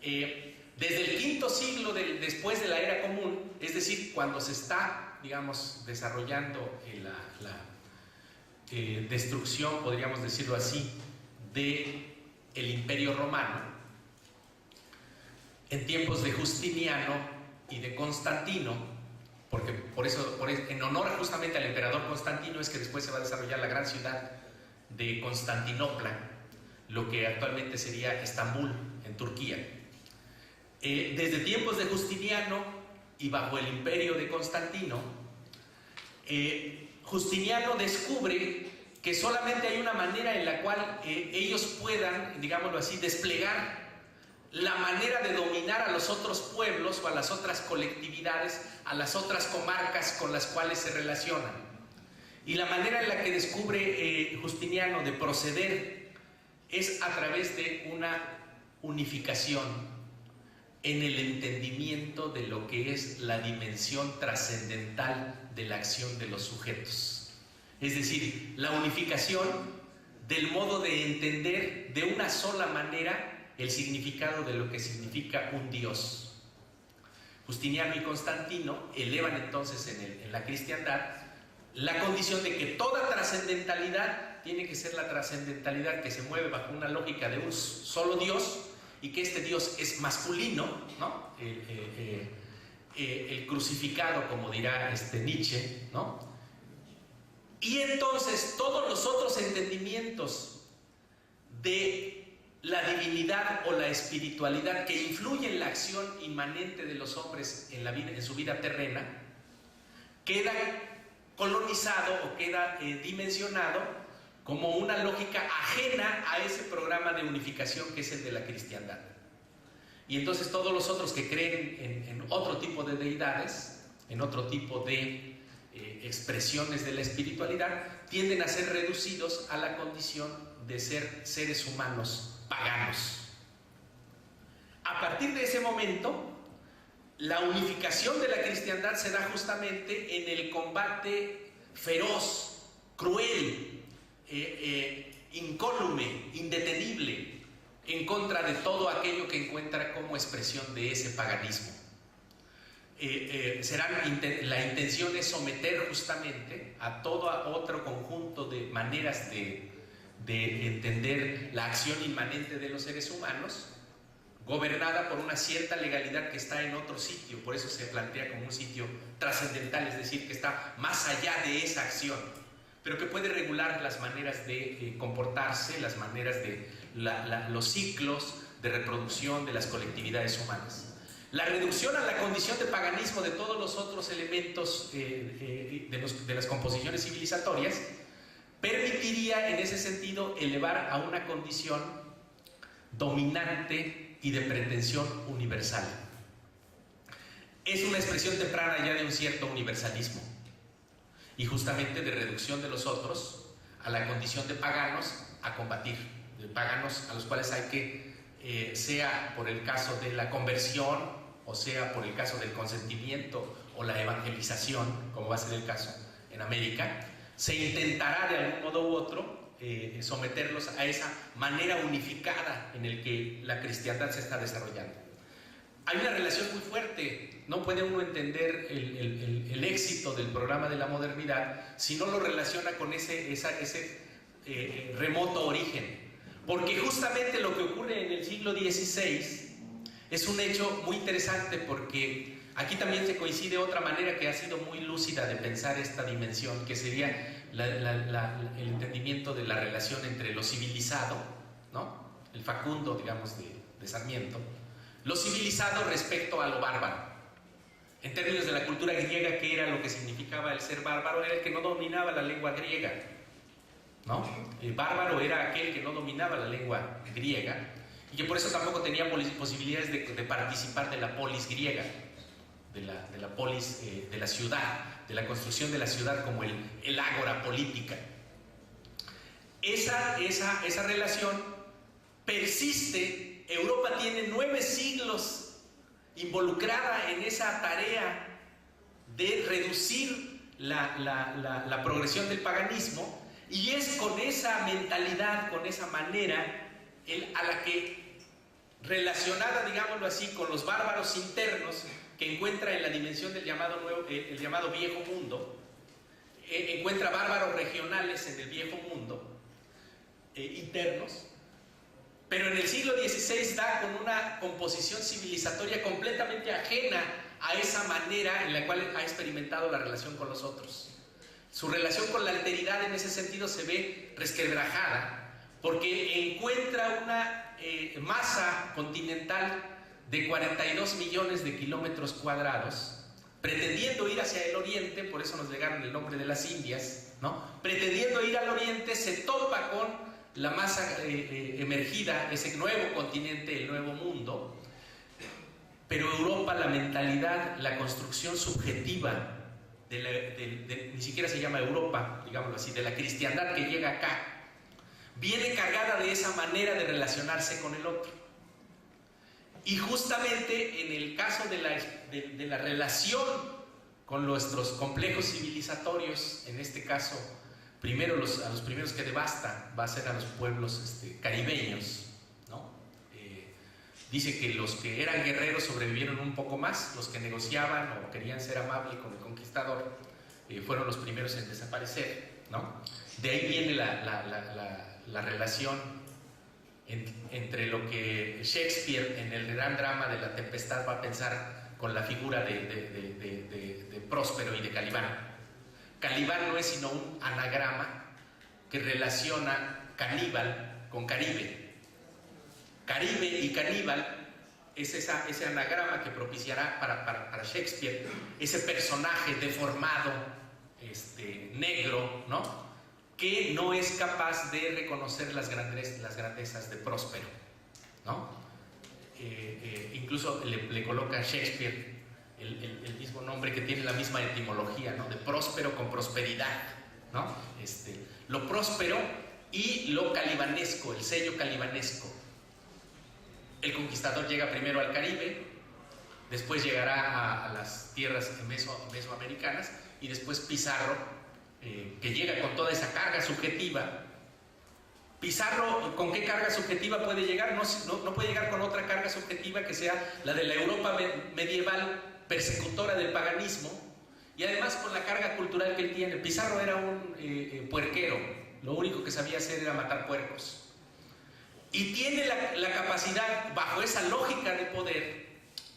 Desde el quinto siglo después de la era común, es decir, cuando se está, digamos, desarrollando la destrucción, podríamos decirlo así, del Imperio Romano, en tiempos de Justiniano y de Constantino, porque en honor justamente al emperador Constantino es que después se va a desarrollar la gran ciudad de Constantinopla, lo que actualmente sería Estambul, en Turquía. Desde tiempos de Justiniano y bajo el imperio de Constantino, Justiniano descubre que solamente hay una manera en la cual ellos puedan, digámoslo así, desplegar la manera de dominar a los otros pueblos o a las otras colectividades, a las otras comarcas con las cuales se relacionan. Y la manera en la que descubre Justiniano de proceder es a través de una unificación en el entendimiento de lo que es la dimensión trascendental de la acción de los sujetos. Es decir, la unificación del modo de entender de una sola manera el significado de lo que significa un Dios. Justiniano y Constantino elevan entonces en la cristiandad la condición de que toda trascendentalidad tiene que ser la trascendentalidad que se mueve bajo una lógica de un solo Dios y que este Dios es masculino, ¿no? El crucificado, como dirá Nietzsche, ¿no? Y entonces todos los otros entendimientos de la divinidad o la espiritualidad que influye en la acción inmanente de los hombres en su vida terrena queda colonizado o queda dimensionado como una lógica ajena a ese programa de unificación que es el de la cristiandad. Y entonces todos los otros que creen en otro tipo de deidades, en otro tipo de expresiones de la espiritualidad, tienden a ser reducidos a la condición de ser seres humanos paganos. A partir de ese momento, la unificación de la cristiandad se da justamente en el combate feroz, cruel, incólume, indetenible, en contra de todo aquello que encuentra como expresión de ese paganismo. La intención es someter justamente a todo otro conjunto de maneras de entender la acción inmanente de los seres humanos, gobernada por una cierta legalidad que está en otro sitio. Por eso se plantea como un sitio trascendental, es decir, que está más allá de esa acción, pero que puede regular las maneras de comportarse, las maneras de los ciclos de reproducción de las colectividades humanas. La reducción a la condición de paganismo de todos los otros elementos de las composiciones civilizatorias permitiría en ese sentido elevar a una condición dominante y de pretensión universal. Es una expresión temprana ya de un cierto universalismo y justamente de reducción de los otros a la condición de paganos a combatir, de paganos a los cuales hay que, sea por el caso de la conversión o sea por el caso del consentimiento o la evangelización, como va a ser el caso en América, se intentará de algún modo u otro someterlos a esa manera unificada en el que la cristiandad se está desarrollando. Hay una relación muy fuerte. No puede uno entender el éxito del programa de la modernidad si no lo relaciona con ese remoto origen. Porque justamente lo que ocurre en el siglo XVI es un hecho muy interesante, porque aquí también se coincide otra manera que ha sido muy lúcida de pensar esta dimensión, que sería el entendimiento de la relación entre lo civilizado, ¿no? El Facundo, digamos, de Sarmiento, lo civilizado respecto a lo bárbaro. En términos de la cultura griega, ¿qué era lo que significaba el ser bárbaro? Era el que no dominaba la lengua griega, ¿no? El bárbaro era aquel que no dominaba la lengua griega y que por eso tampoco tenía posibilidades de participar de la polis griega, de la polis de la ciudad, de la construcción de la ciudad como el ágora política. Esa relación persiste. Europa tiene 9 siglos involucrada en esa tarea de reducir la progresión del paganismo, y es con esa mentalidad, con esa manera a la que, relacionada, digámoslo así, con los bárbaros internos que encuentra en la dimensión del el llamado viejo mundo, encuentra bárbaros regionales en el viejo mundo, internos, pero en el siglo XVI da con una composición civilizatoria completamente ajena a esa manera en la cual ha experimentado la relación con los otros. Su relación con la alteridad en ese sentido se ve resquebrajada, porque encuentra una masa continental de 42 millones de kilómetros cuadrados, pretendiendo ir hacia el oriente. Por eso nos llegaron el nombre de las Indias, ¿no? Pretendiendo ir al oriente, se topa con la masa emergida, ese nuevo continente, el nuevo mundo. Pero Europa, la mentalidad, la construcción subjetiva, ni siquiera se llama Europa, digámoslo así, de la cristiandad que llega acá, viene cargada de esa manera de relacionarse con el otro. Y justamente en el caso de la relación con nuestros complejos civilizatorios, en este caso, primero a los primeros que devasta va a ser a los pueblos caribeños, ¿no? Dice que los que eran guerreros sobrevivieron un poco más, los que negociaban o querían ser amables con el conquistador fueron los primeros en desaparecer, ¿no? De ahí viene la relación entre lo que Shakespeare en el gran drama de La Tempestad va a pensar con la figura de Próspero y de Calibán. Calibán no es sino un anagrama que relaciona caníbal con Caribe. Caribe y caníbal es ese anagrama que propiciará para Shakespeare ese personaje deformado, negro, ¿no? Que no es capaz de reconocer las grandezas de Próspero, ¿no? Incluso le coloca a Shakespeare el mismo nombre, que tiene la misma etimología, ¿no? De próspero con prosperidad, ¿no? Lo próspero y lo calibanesco, el sello calibanesco. El conquistador llega primero al Caribe, después llegará a las tierras mesoamericanas, y después Pizarro, que llega con toda esa carga subjetiva. Pizarro, ¿con qué carga subjetiva puede llegar? No puede llegar con otra carga subjetiva que sea la de la Europa medieval, persecutora del paganismo, y además con la carga cultural que él tiene. Pizarro era un puerquero, lo único que sabía hacer era matar puercos. Y tiene la capacidad, bajo esa lógica de poder,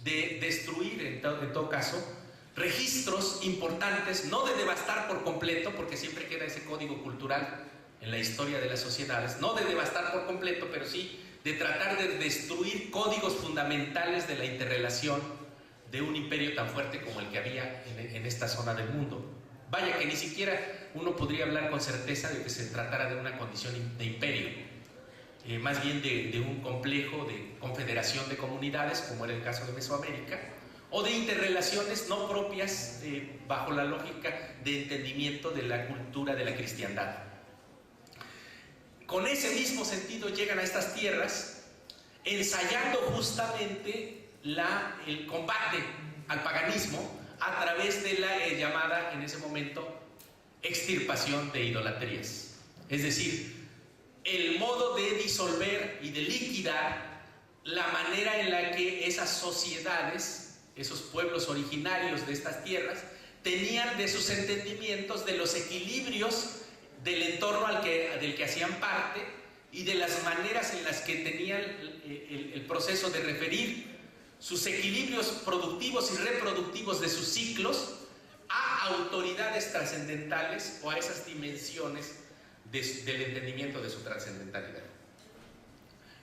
de destruir, en todo caso, registros importantes, no de devastar por completo, porque siempre queda ese código cultural en la historia de las sociedades, no de devastar por completo, pero sí de tratar de destruir códigos fundamentales de la interrelación de un imperio tan fuerte como el que había en esta zona del mundo. Vaya que ni siquiera uno podría hablar con certeza de que se tratara de una condición de imperio, más bien de un complejo de confederación de comunidades, como era el caso de Mesoamérica, o de interrelaciones no propias bajo la lógica de entendimiento de la cultura de la cristiandad. Con ese mismo sentido llegan a estas tierras ensayando justamente el combate al paganismo a través de la llamada en ese momento extirpación de idolatrías. Es decir, el modo de disolver y de liquidar la manera en la que esas sociedades, esos pueblos originarios de estas tierras, tenían de sus entendimientos de los equilibrios del entorno del que hacían parte y de las maneras en las que tenían el proceso de referir sus equilibrios productivos y reproductivos de sus ciclos a autoridades trascendentales o a esas dimensiones del entendimiento de su trascendentalidad.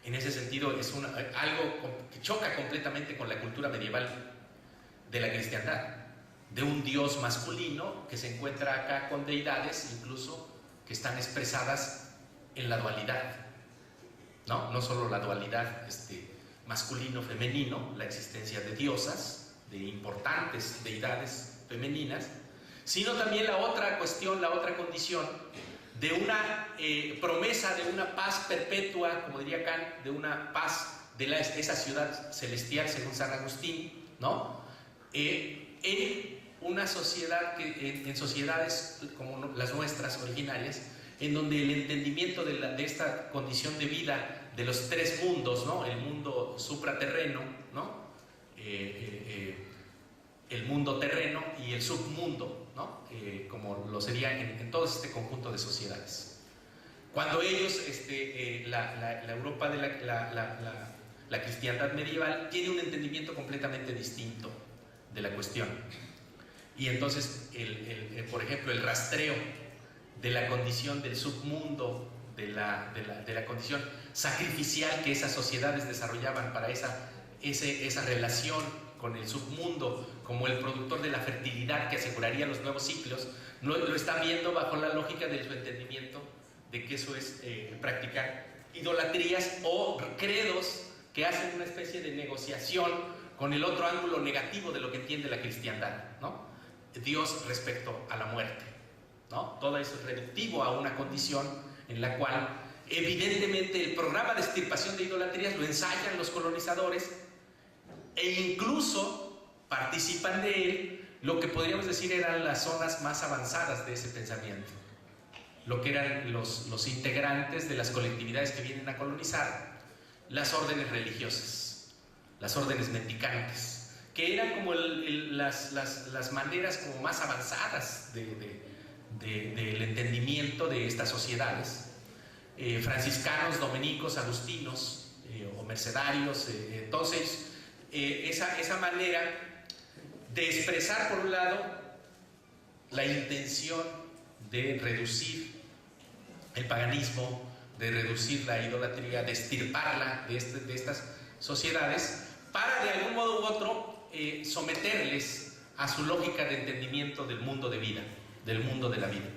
En ese sentido es algo que choca completamente con la cultura medieval de la cristiandad, de un Dios masculino que se encuentra acá con deidades incluso que están expresadas en la dualidad, no solo la dualidad masculino-femenino, la existencia de diosas, de importantes deidades femeninas, sino también la otra cuestión, la otra condición de una promesa de una paz perpetua, como diría Kant, de una paz de esa ciudad celestial, según San Agustín, ¿no? En una sociedad, en sociedades como las nuestras originarias, en donde el entendimiento de esta condición de vida de los tres mundos, ¿no? El mundo supraterreno, ¿no? El mundo terreno y el submundo, ¿no? Como lo sería en todo este conjunto de sociedades. Cuando ellos, la Europa de la cristiandad medieval tiene un entendimiento completamente distinto de la cuestión. Y entonces, por ejemplo, el rastreo de la condición del submundo, de la condición sacrificial que esas sociedades desarrollaban para esa relación con el submundo como el productor de la fertilidad que aseguraría los nuevos ciclos, lo están viendo bajo la lógica de su entendimiento de que eso es practicar idolatrías o credos que hacen una especie de negociación con el otro ángulo negativo de lo que entiende la cristiandad, ¿no? Dios respecto a la muerte, ¿no? Todo eso es reductivo a una condición en la cual evidentemente el programa de extirpación de idolatrías lo ensayan los colonizadores e incluso participan de él lo que podríamos decir eran las zonas más avanzadas de ese pensamiento, lo que eran los integrantes de las colectividades que vienen a colonizar, las órdenes religiosas, las órdenes mendicantes, que eran como las maneras como más avanzadas del entendimiento de estas sociedades, franciscanos, dominicos, agustinos o mercedarios, entonces esa manera de expresar por un lado la intención de reducir el paganismo, de reducir la idolatría, de extirparla de estas sociedades, para de algún modo u otro someterles a su lógica de entendimiento del mundo de vida, del mundo de la vida.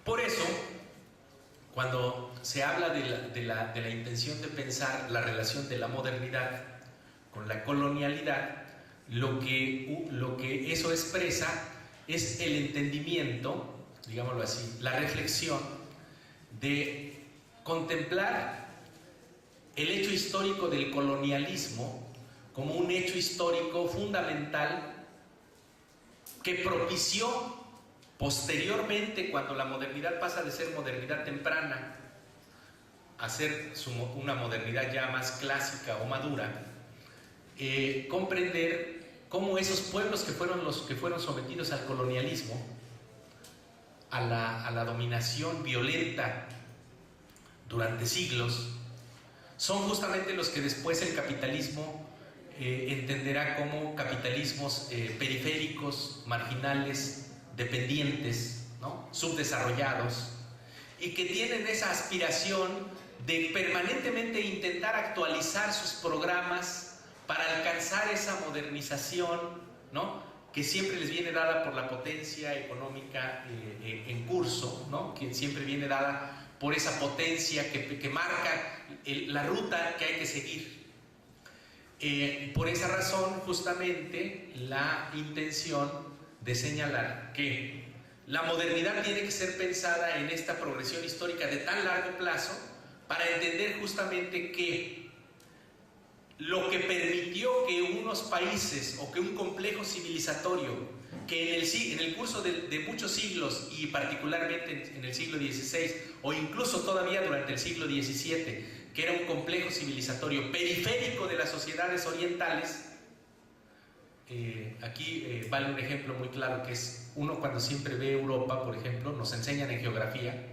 Por eso, cuando se habla de la intención de pensar la relación de la modernidad con la colonialidad, lo que eso expresa es el entendimiento, digámoslo así, la reflexión de contemplar el hecho histórico del colonialismo como un hecho histórico fundamental que propició posteriormente, cuando la modernidad pasa de ser modernidad temprana a ser una modernidad ya más clásica o madura, comprender cómo esos pueblos que fueron sometidos al colonialismo, a la dominación violenta durante siglos, son justamente los que después el capitalismo entenderá como capitalismos periféricos, marginales, dependientes, ¿no? Subdesarrollados, y que tienen esa aspiración de permanentemente intentar actualizar sus programas para alcanzar esa modernización, ¿no? Que siempre les viene dada por la potencia económica en curso, ¿no? Que siempre viene dada por esa potencia que marca la ruta que hay que seguir. Por esa razón, justamente, la intención de señalar que la modernidad tiene que ser pensada en esta progresión histórica de tan largo plazo para entender justamente que lo que permitió que unos países o que un complejo civilizatorio que en el curso de muchos siglos y particularmente en el siglo XVI o incluso todavía durante el siglo XVII, que era un complejo civilizatorio periférico de las sociedades orientales, aquí vale un ejemplo muy claro, que es uno cuando siempre ve Europa, por ejemplo, nos enseñan en geografía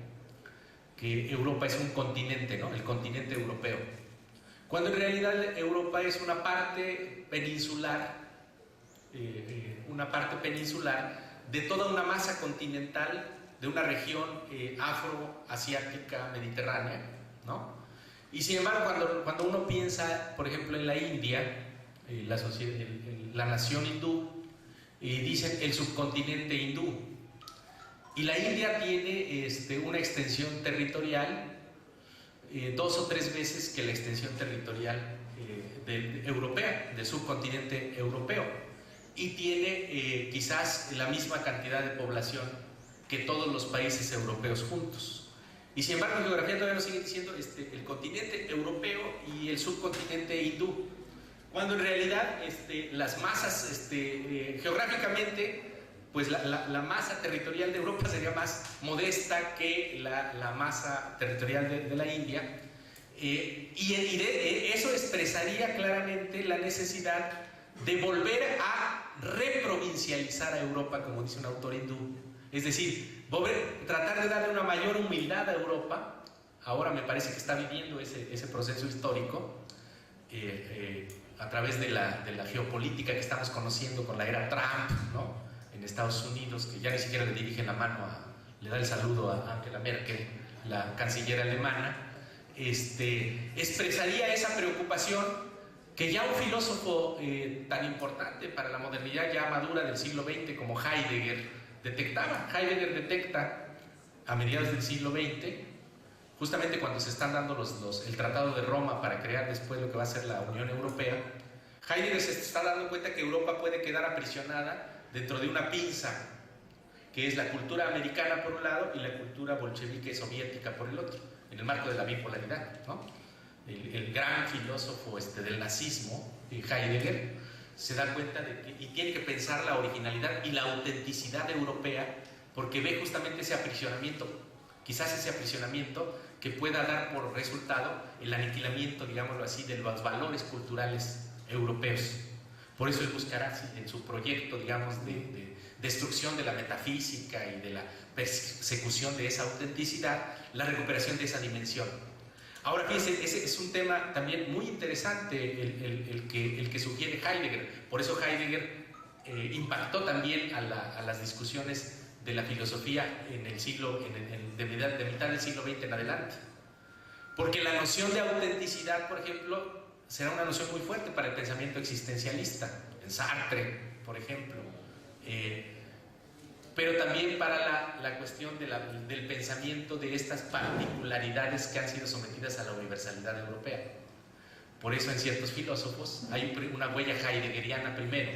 que Europa es un continente, ¿no? El continente europeo, cuando en realidad Europa es una parte peninsular, de toda una masa continental de una región afroasiática mediterránea, ¿no? Y sin embargo, cuando uno piensa, por ejemplo, en la India, la nación hindú, dicen el subcontinente hindú, y la India tiene una extensión territorial 2 o 3 veces que la extensión territorial europea, del subcontinente europeo, y tiene quizás la misma cantidad de población que todos los países europeos juntos. Y sin embargo, en geografía todavía nos sigue diciendo el continente europeo y el subcontinente hindú, cuando en realidad las masas, geográficamente, pues la masa territorial de Europa sería más modesta que la masa territorial de la India, eso expresaría claramente la necesidad de volver a reprovincializar a Europa, como dice un autor hindú, es decir, tratar de darle una mayor humildad a Europa. Ahora me parece que está viviendo ese proceso histórico a través de la geopolítica que estamos conociendo con la era Trump, ¿no? En Estados Unidos, que ya ni siquiera le dirigen la mano, le da el saludo a Angela Merkel, la canciller alemana, expresaría esa preocupación que ya un filósofo tan importante para la modernidad ya madura del siglo XX como Heidegger detectaba. Heidegger detecta a mediados del siglo XX, justamente cuando se están dando el Tratado de Roma para crear después lo que va a ser la Unión Europea. Heidegger se está dando cuenta que Europa puede quedar aprisionada dentro de una pinza, que es la cultura americana por un lado y la cultura bolchevique soviética por el otro, en el marco de la bipolaridad, ¿no? El gran filósofo del nazismo, Heidegger, se da cuenta de que, y tiene que pensar la originalidad y la autenticidad europea, porque ve justamente ese aprisionamiento, quizás ese aprisionamiento que pueda dar por resultado el aniquilamiento, digámoslo así, de los valores culturales europeos. Por eso él buscará en su proyecto, digamos, de destrucción de la metafísica y de la persecución de esa autenticidad, la recuperación de esa dimensión. Ahora fíjense, ese es un tema también muy interesante el que sugiere Heidegger. Por eso Heidegger impactó también a las discusiones de la filosofía en el siglo, de mitad del siglo XX en adelante. Porque la noción de autenticidad, por ejemplo, será una noción muy fuerte para el pensamiento existencialista, en Sartre, por ejemplo, pero también para la cuestión del pensamiento de estas particularidades que han sido sometidas a la universalidad europea. Por eso en ciertos filósofos hay una huella heideggeriana primero,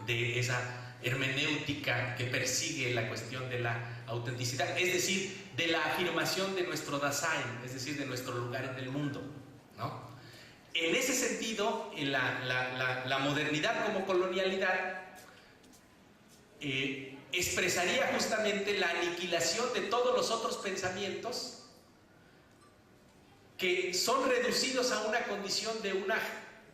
de esa hermenéutica que persigue la cuestión de la autenticidad, es decir, de la afirmación de nuestro Dasein, es decir, de nuestro lugar en el mundo, ¿no? En ese sentido, la modernidad como colonialidad expresaría justamente la aniquilación de todos los otros pensamientos que son reducidos a una condición de una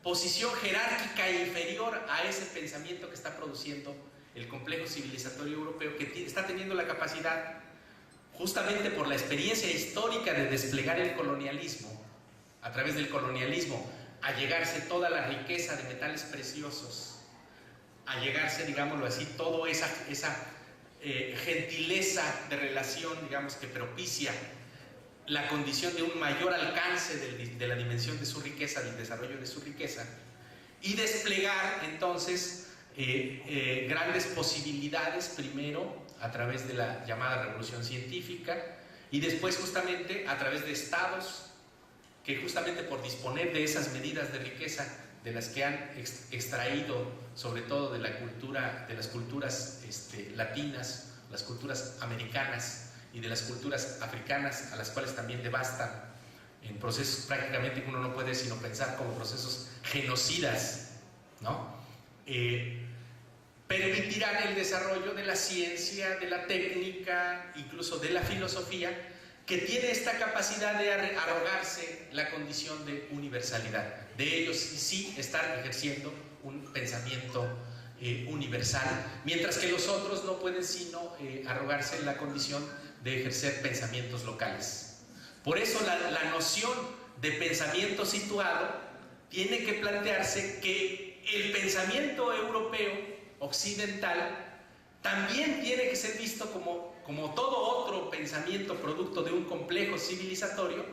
posición jerárquica inferior a ese pensamiento que está produciendo el complejo civilizatorio europeo, que está teniendo la capacidad, justamente por la experiencia histórica de desplegar el colonialismo, a través del colonialismo, a llegarse toda la riqueza de metales preciosos, a llegarse, digámoslo así, toda esa gentileza de relación, digamos, que propicia la condición de un mayor alcance de la dimensión de su riqueza, del desarrollo de su riqueza, y desplegar entonces grandes posibilidades, primero a través de la llamada revolución científica, y después justamente a través de estados que justamente por disponer de esas medidas de riqueza de las que han extraído, sobre todo de la cultura, de las culturas latinas, las culturas americanas y de las culturas africanas, a las cuales también devastan en procesos prácticamente que uno no puede sino pensar como procesos genocidas, ¿no? Permitirán el desarrollo de la ciencia, de la técnica, incluso de la filosofía, que tiene esta capacidad de arrogarse la condición de universalidad, de ellos sí estar ejerciendo un pensamiento universal, mientras que los otros no pueden sino arrogarse la condición de ejercer pensamientos locales. Por eso la noción de pensamiento situado tiene que plantearse que el pensamiento europeo occidental también tiene que ser visto como todo otro pensamiento producto de un complejo civilizatorio,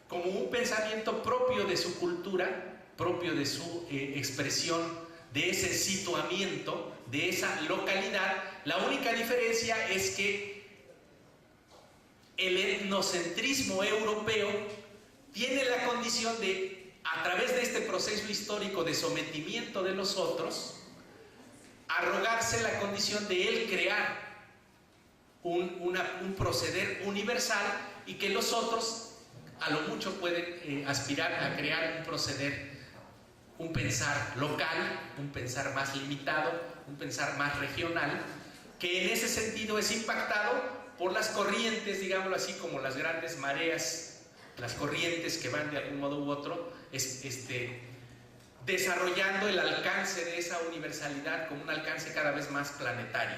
como un pensamiento propio de su cultura, propio de su expresión, de ese situamiento, de esa localidad. La única diferencia es que el etnocentrismo europeo tiene la condición de, a través de este proceso histórico de sometimiento de los otros, arrogarse la condición de él crear un proceder universal, y que los otros a lo mucho pueden aspirar a crear un proceder, un pensar local, un pensar más limitado, un pensar más regional, que en ese sentido es impactado por las corrientes, digámoslo así, como las grandes mareas, las corrientes que van de algún modo u otro desarrollando el alcance de esa universalidad como un alcance cada vez más planetario,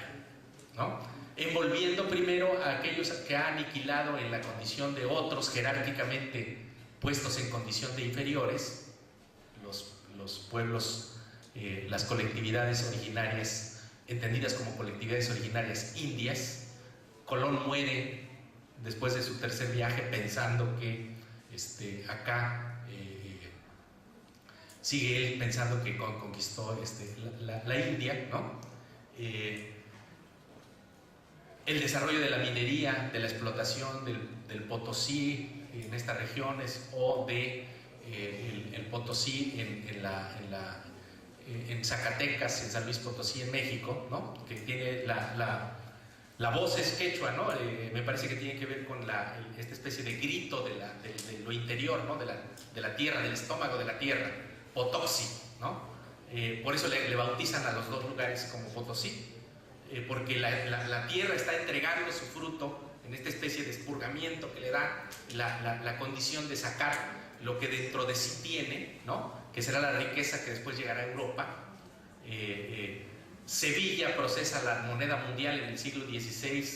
¿no? Envolviendo primero a aquellos que ha aniquilado en la condición de otros jerárquicamente puestos en condición de inferiores, los pueblos, las colectividades originarias, entendidas como colectividades originarias indias. Colón muere después de su tercer viaje pensando que acá sigue él pensando que conquistó la India, ¿no? El desarrollo de la minería, de la explotación del Potosí en estas regiones, o de el Potosí en Zacatecas, en San Luis Potosí, en México, ¿no? Que tiene la voz es quechua, ¿no? Me parece que tiene que ver con esta especie de grito de lo interior, ¿no? De la tierra, del estómago de la tierra, Potoxi, ¿no? Por eso le bautizan a los dos lugares como Potosí, porque la tierra está entregando su fruto en esta especie de expurgamiento que le da la condición de sacar lo que dentro de sí tiene, ¿no? Que será la riqueza que después llegará a Europa. Sevilla procesa la moneda mundial en el siglo XVI,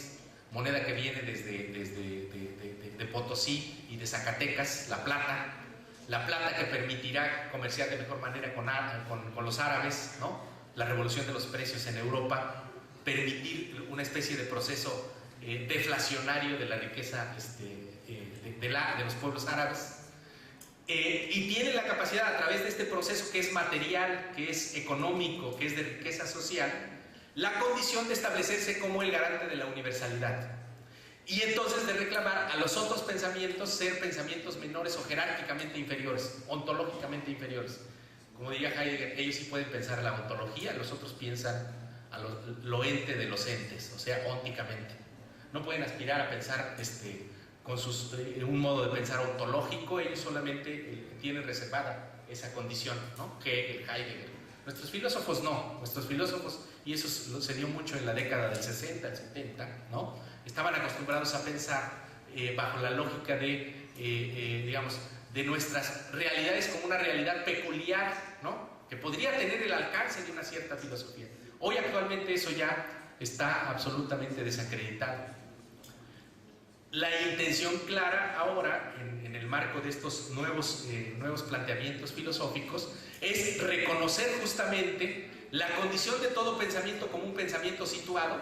moneda que viene de Potosí y de Zacatecas, la plata que permitirá comerciar de mejor manera con los árabes, ¿no? La revolución de los precios en Europa, permitir una especie de proceso deflacionario de la riqueza de los pueblos árabes. Y tiene la capacidad, a través de este proceso que es material, que es económico, que es de riqueza social, la condición de establecerse como el garante de la universalidad, y entonces de reclamar a los otros pensamientos ser pensamientos menores o jerárquicamente inferiores, ontológicamente inferiores. Como diría Heidegger, ellos sí pueden pensar la ontología, los otros piensan a lo ente de los entes, o sea, ónticamente. No pueden aspirar a pensar con un modo de pensar ontológico, ellos solamente tienen reservada esa condición, ¿no? Que Heidegger. Nuestros filósofos no, nuestros filósofos, y eso se dio mucho en la década del 60, el 70, ¿no? Estaban acostumbrados a pensar bajo la lógica digamos, de nuestras realidades como una realidad peculiar, ¿no? Que podría tener el alcance de una cierta filosofía. Hoy actualmente eso ya está absolutamente desacreditado. La intención clara ahora, en el marco de estos nuevos planteamientos filosóficos, es reconocer justamente la condición de todo pensamiento como un pensamiento situado,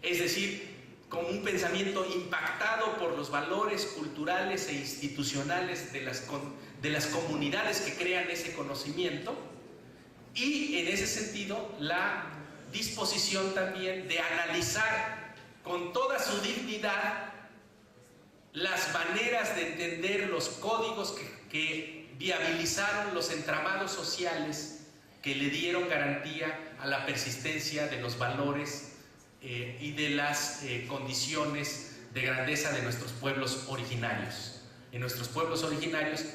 es decir, como un pensamiento impactado por los valores culturales e institucionales de las comunidades que crean ese conocimiento, y en ese sentido la disposición también de analizar con toda su dignidad las maneras de entender los códigos que viabilizaron los entramados sociales que le dieron garantía a la persistencia de los valores y de las condiciones de grandeza de nuestros pueblos originarios. en nuestros pueblos originarios,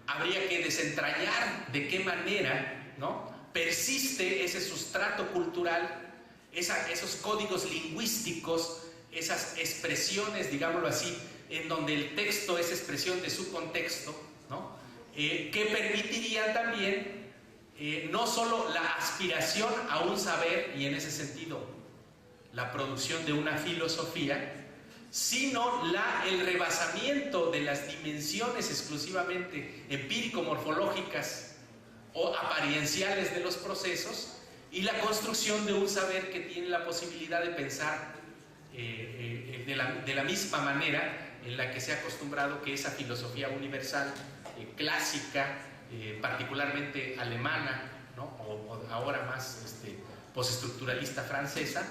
habría que desentrañar de qué manera, ¿no?, persiste ese sustrato cultural, esos códigos lingüísticos, esas expresiones, digámoslo así, en donde el texto es expresión de su contexto, ¿no?, que permitirían también no solo la aspiración a un saber, y en ese sentido la producción de una filosofía, sino el rebasamiento de las dimensiones exclusivamente empírico-morfológicas o aparienciales de los procesos, y la construcción de un saber que tiene la posibilidad de pensar de la misma manera en la que se ha acostumbrado que esa filosofía universal, clásica, particularmente alemana, ¿no?, o ahora más postestructuralista francesa,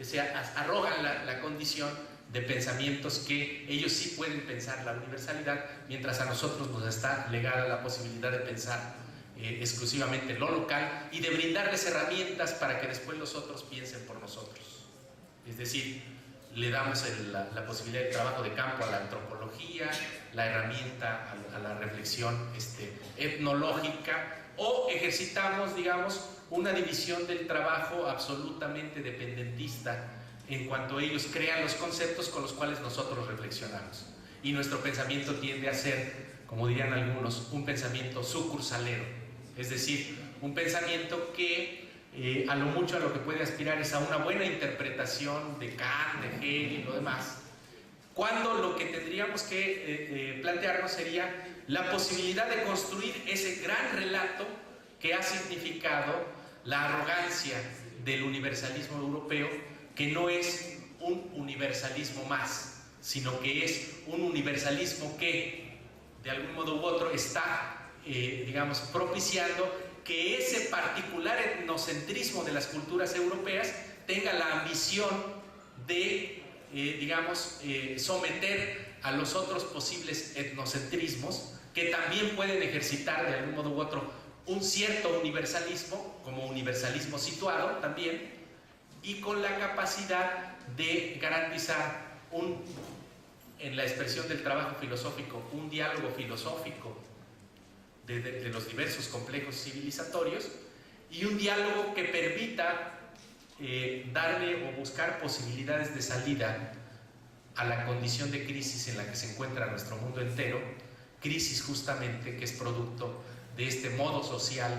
se arrogan la condición de pensamientos que ellos sí pueden pensar la universalidad, mientras a nosotros nos está legada la posibilidad de pensar exclusivamente lo local y de brindarles herramientas para que después los otros piensen por nosotros. Es decir, le damos la posibilidad de trabajo de campo a la antropología, la herramienta a la reflexión etnológica, o ejercitamos, digamos, una división del trabajo absolutamente dependentista en cuanto ellos crean los conceptos con los cuales nosotros reflexionamos. Y nuestro pensamiento tiende a ser, como dirían algunos, un pensamiento sucursalero, es decir, un pensamiento que a lo mucho a lo que puede aspirar es a una buena interpretación de Kant, de Hegel y lo demás, cuando lo que tendríamos que plantearnos sería la posibilidad de construir ese gran relato que ha significado la arrogancia del universalismo europeo, que no es un universalismo más, sino que es un universalismo que de algún modo u otro está, digamos, propiciando que ese particular etnocentrismo de las culturas europeas tenga la ambición de, digamos, someter a los otros posibles etnocentrismos, que también pueden ejercitar de algún modo u otro un cierto universalismo, como universalismo situado también, y con la capacidad de garantizar en la expresión del trabajo filosófico, un diálogo filosófico de los diversos complejos civilizatorios, y un diálogo que permita darle o buscar posibilidades de salida a la condición de crisis en la que se encuentra nuestro mundo entero, crisis justamente que es producto de este modo social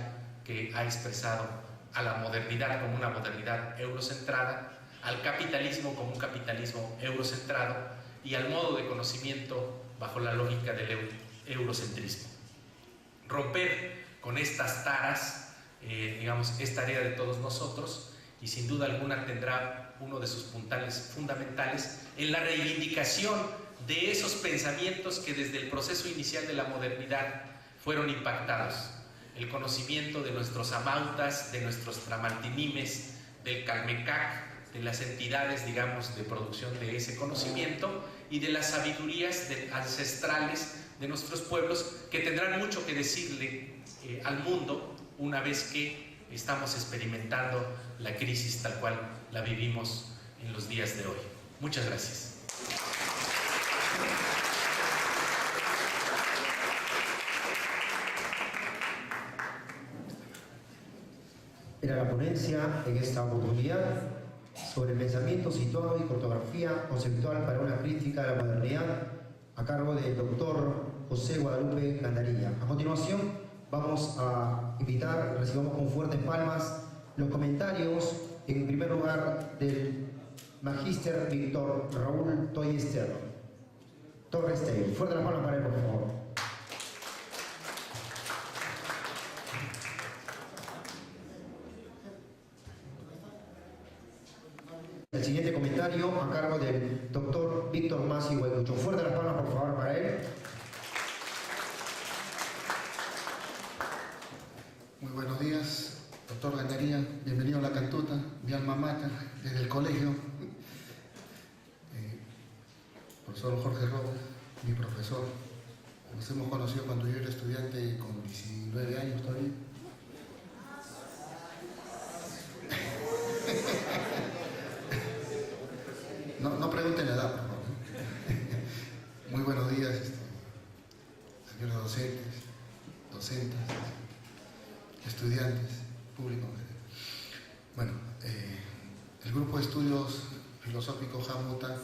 que ha expresado a la modernidad como una modernidad eurocentrada, al capitalismo como un capitalismo eurocentrado y al modo de conocimiento bajo la lógica del eurocentrismo. Romper con estas taras, digamos, es tarea de todos nosotros, y sin duda alguna tendrá uno de sus puntales fundamentales en la reivindicación de esos pensamientos que desde el proceso inicial de la modernidad fueron impactados. El conocimiento de nuestros amautas, de nuestros tramaltinimes, del Calmecac, de las entidades, digamos, de producción de ese conocimiento y de las sabidurías ancestrales de nuestros pueblos, que tendrán mucho que decirle al mundo una vez que estamos experimentando la crisis tal cual la vivimos en los días de hoy. Muchas gracias. Era la ponencia en esta oportunidad sobre el pensamiento situado y cartografía conceptual para una crítica de la modernidad, a cargo del doctor José Guadalupe Gandarilla. A continuación vamos a invitar, recibamos con fuertes palmas los comentarios, en primer lugar del magíster Víctor Raúl Toyester Torres Tey. Fuerte la palma para él, por favor. El siguiente comentario a cargo del doctor Víctor Masi Huecucho. Fuerte las palmas, por favor, para él. Muy buenos días, doctor Gandarilla. Bienvenido a La Cantuta, mi alma mater, desde el colegio. Profesor Jorge Robles, mi profesor. Nos hemos conocido cuando yo era estudiante con 19 años todavía. No pregunten la edad, por favor. Muy buenos días, señores docentes, estudiantes, público en general. Bueno, el Grupo de Estudios Filosóficos Jamuta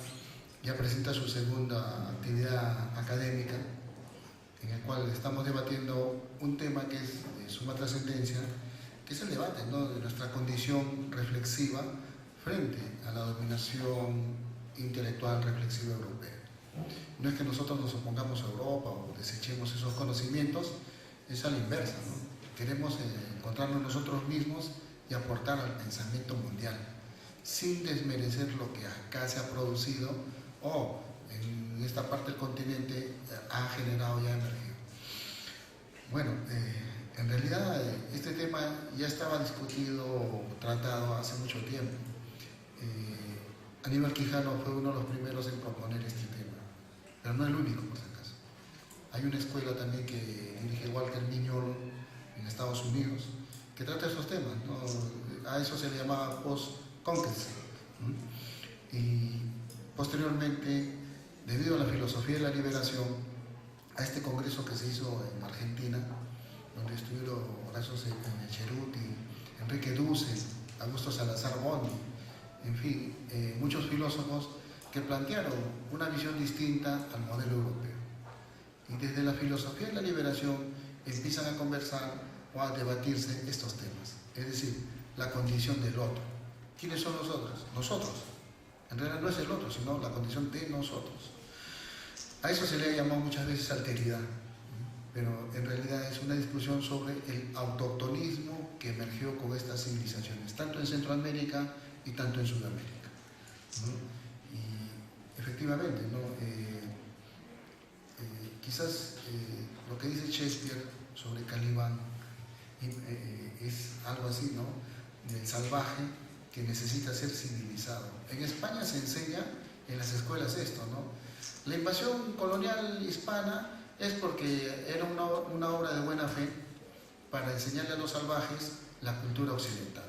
ya presenta su segunda actividad académica, en el cual estamos debatiendo un tema que es de suma trascendencia, que es el debate, ¿no?, de nuestra condición reflexiva frente a la dominación intelectual reflexiva europea. No es que nosotros nos opongamos a Europa o desechemos esos conocimientos, es a la inversa, ¿no? Queremos encontrarnos nosotros mismos y aportar al pensamiento mundial, sin desmerecer lo que acá se ha producido o en esta parte del continente ha generado y ha emergido. Bueno, en realidad este tema ya estaba discutido, tratado hace mucho tiempo. Aníbal Quijano fue uno de los primeros en proponer este tema, pero no el único, por si acaso. Hay una escuela también que dirige Walter Mignolo en Estados Unidos que trata esos temas, ¿no? A eso se le llamaba post-conquest, ¿no? Y posteriormente, debido a la filosofía de la liberación, a este congreso que se hizo en Argentina, donde estuvieron Horacio Ceruti, Enrique Dussel, Augusto Salazar Bondi, en fin, muchos filósofos que plantearon una visión distinta al modelo europeo. Y desde la filosofía de la liberación empiezan a conversar o a debatirse estos temas, es decir, la condición del otro. ¿Quiénes son los otros? Nosotros. En realidad no es el otro, sino la condición de nosotros. A eso se le ha llamado muchas veces alteridad, pero en realidad es una discusión sobre el autoctonismo que emergió con estas civilizaciones, tanto en Centroamérica y tanto en Sudamérica, ¿no? Y efectivamente, ¿no? Quizás lo que dice Shakespeare sobre Calibán es algo así, ¿no?, del salvaje que necesita ser civilizado. En España se enseña en las escuelas esto, ¿no? La invasión colonial hispana es porque era una obra de buena fe para enseñarle a los salvajes la cultura occidental.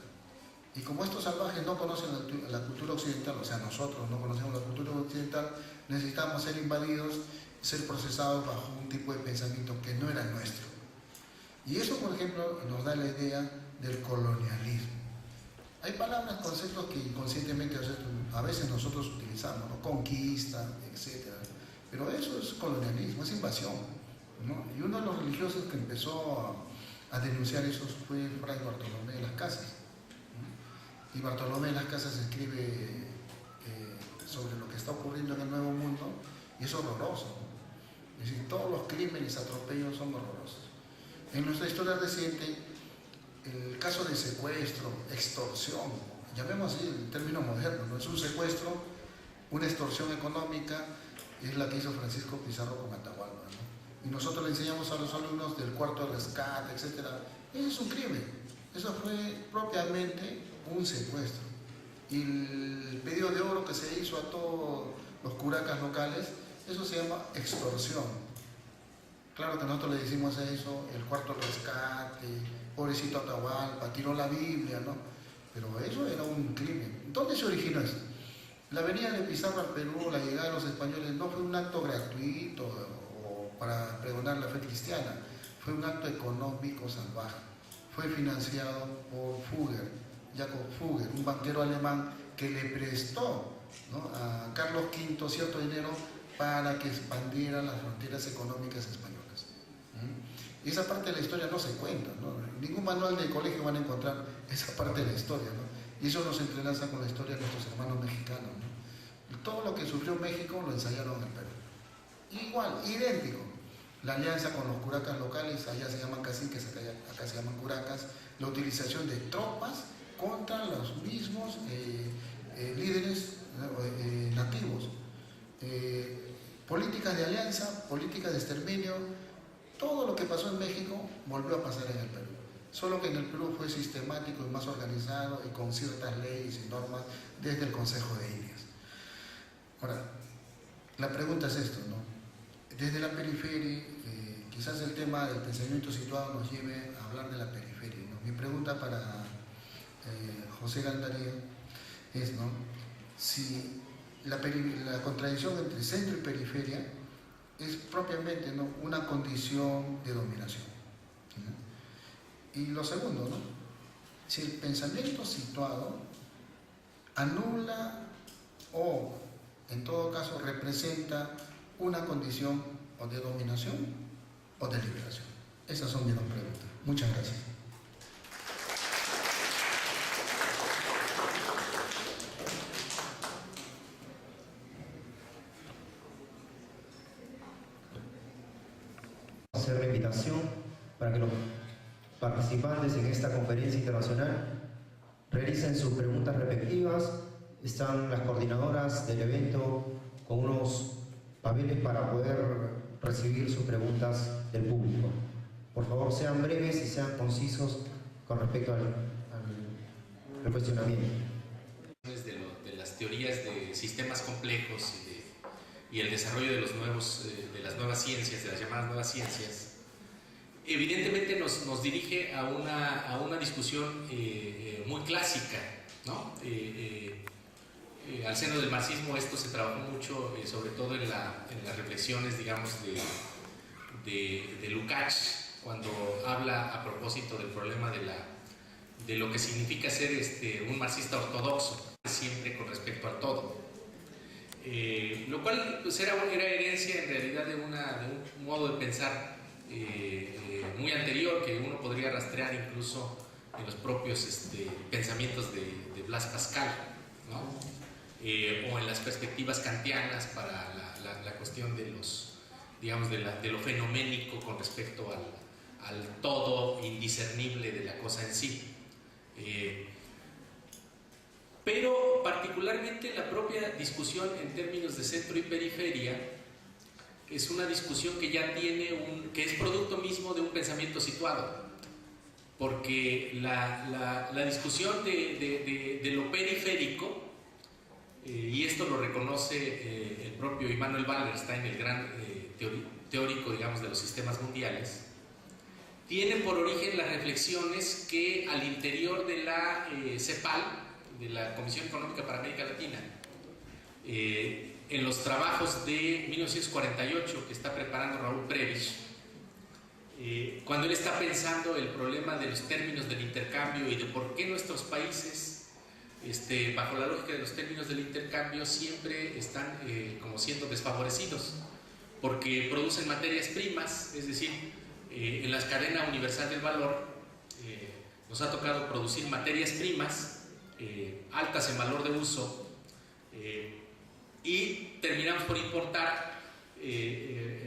Y como estos salvajes no conocen la cultura occidental, o sea, nosotros no conocemos la cultura occidental, necesitamos ser invadidos, ser procesados bajo un tipo de pensamiento que no era nuestro. Y eso, por ejemplo, nos da la idea del colonialismo. Hay palabras, conceptos que inconscientemente a veces nosotros utilizamos, ¿no? Conquista, etc. Pero eso es colonialismo, es invasión, ¿no? Y uno de los religiosos que empezó a denunciar eso fue Fray Bartolomé de las Casas, ¿no? Y Bartolomé de las Casas escribe sobre lo que está ocurriendo en el Nuevo Mundo y es horroroso, ¿no? Es decir, todos los crímenes, atropellos son horrorosos. En nuestra historia reciente, el caso de secuestro, extorsión, llamemos así el término moderno, ¿no? Es un secuestro, una extorsión económica, es la que hizo Francisco Pizarro con Atahualpa, ¿no? Y nosotros le enseñamos a los alumnos del cuarto rescate, etc. Eso es un crimen, eso fue propiamente un secuestro. Y el pedido de oro que se hizo a todos los curacas locales, eso se llama extorsión. Claro que nosotros le decimos a eso el cuarto rescate, pobrecito Atahualpa, tiró la Biblia, ¿no? Pero eso era un crimen. ¿Dónde se originó eso? La venida de Pizarro al Perú, la llegada de los españoles, no fue un acto gratuito o para pregonar la fe cristiana, fue un acto económico salvaje. Fue financiado por Fugger, Jacob Fugger, un banquero alemán que le prestó, ¿no?, a Carlos V cierto dinero para que expandiera las fronteras económicas españolas. Y esa parte de la historia no se cuenta, ¿no? En ningún manual de colegio van a encontrar esa parte de la historia, ¿no? Y eso nos entrelaza con la historia de nuestros hermanos mexicanos, ¿no? Y todo lo que sufrió México lo ensayaron en el Perú. Igual, idéntico. La alianza con los curacas locales, allá se llaman caciques, acá se llaman curacas, la utilización de tropas contra los mismos líderes nativos. Políticas de alianza, políticas de exterminio. Todo lo que pasó en México volvió a pasar en el Perú, solo que en el Perú fue sistemático y más organizado y con ciertas leyes y normas desde el Consejo de Indias. Ahora, la pregunta es esto, ¿no? Desde la periferia, quizás el tema del pensamiento situado nos lleve a hablar de la periferia, ¿no? Mi pregunta para José Gandaría es, ¿no?, si la contradicción entre centro y periferia es propiamente, ¿no?, una condición de dominación. Y lo segundo, ¿no?, si el pensamiento situado anula o, en todo caso, representa una condición o de dominación o de liberación. Esas son mis dos preguntas. Muchas gracias. Hacer la invitación para que los participantes en esta conferencia internacional realicen sus preguntas respectivas. Están las coordinadoras del evento con unos papeles para poder recibir sus preguntas del público. Por favor, sean breves y sean concisos con respecto al cuestionamiento. De las teorías de sistemas complejos y el desarrollo de las nuevas ciencias, de las llamadas nuevas ciencias, evidentemente nos dirige a una discusión muy clásica, ¿no? Al seno del marxismo esto se trabajó mucho, sobre todo en las reflexiones, digamos, de Lukács, cuando habla a propósito del problema de lo que significa ser un marxista ortodoxo, siempre con respecto al todo. Lo cual pues, era herencia en realidad de un modo de pensar muy anterior, que uno podría rastrear incluso en los propios pensamientos de Blaise Pascal, ¿no? O en las perspectivas kantianas para la cuestión de lo fenoménico con respecto al todo indiscernible de la cosa en sí. Pero particularmente la propia discusión en términos de centro y periferia es una discusión que ya que es producto mismo de un pensamiento situado, porque la discusión de lo periférico, y esto lo reconoce el propio Immanuel Wallerstein, el gran teórico, digamos, de los sistemas mundiales, tiene por origen las reflexiones que al interior de la CEPAL, de la Comisión Económica para América Latina, en los trabajos de 1948 que está preparando Raúl Prebisch, cuando él está pensando el problema de los términos del intercambio y de por qué nuestros países, bajo la lógica de los términos del intercambio, siempre están como siendo desfavorecidos, porque producen materias primas, es decir, en la cadena universal del valor nos ha tocado producir materias primas altas en valor de uso, y terminamos por importar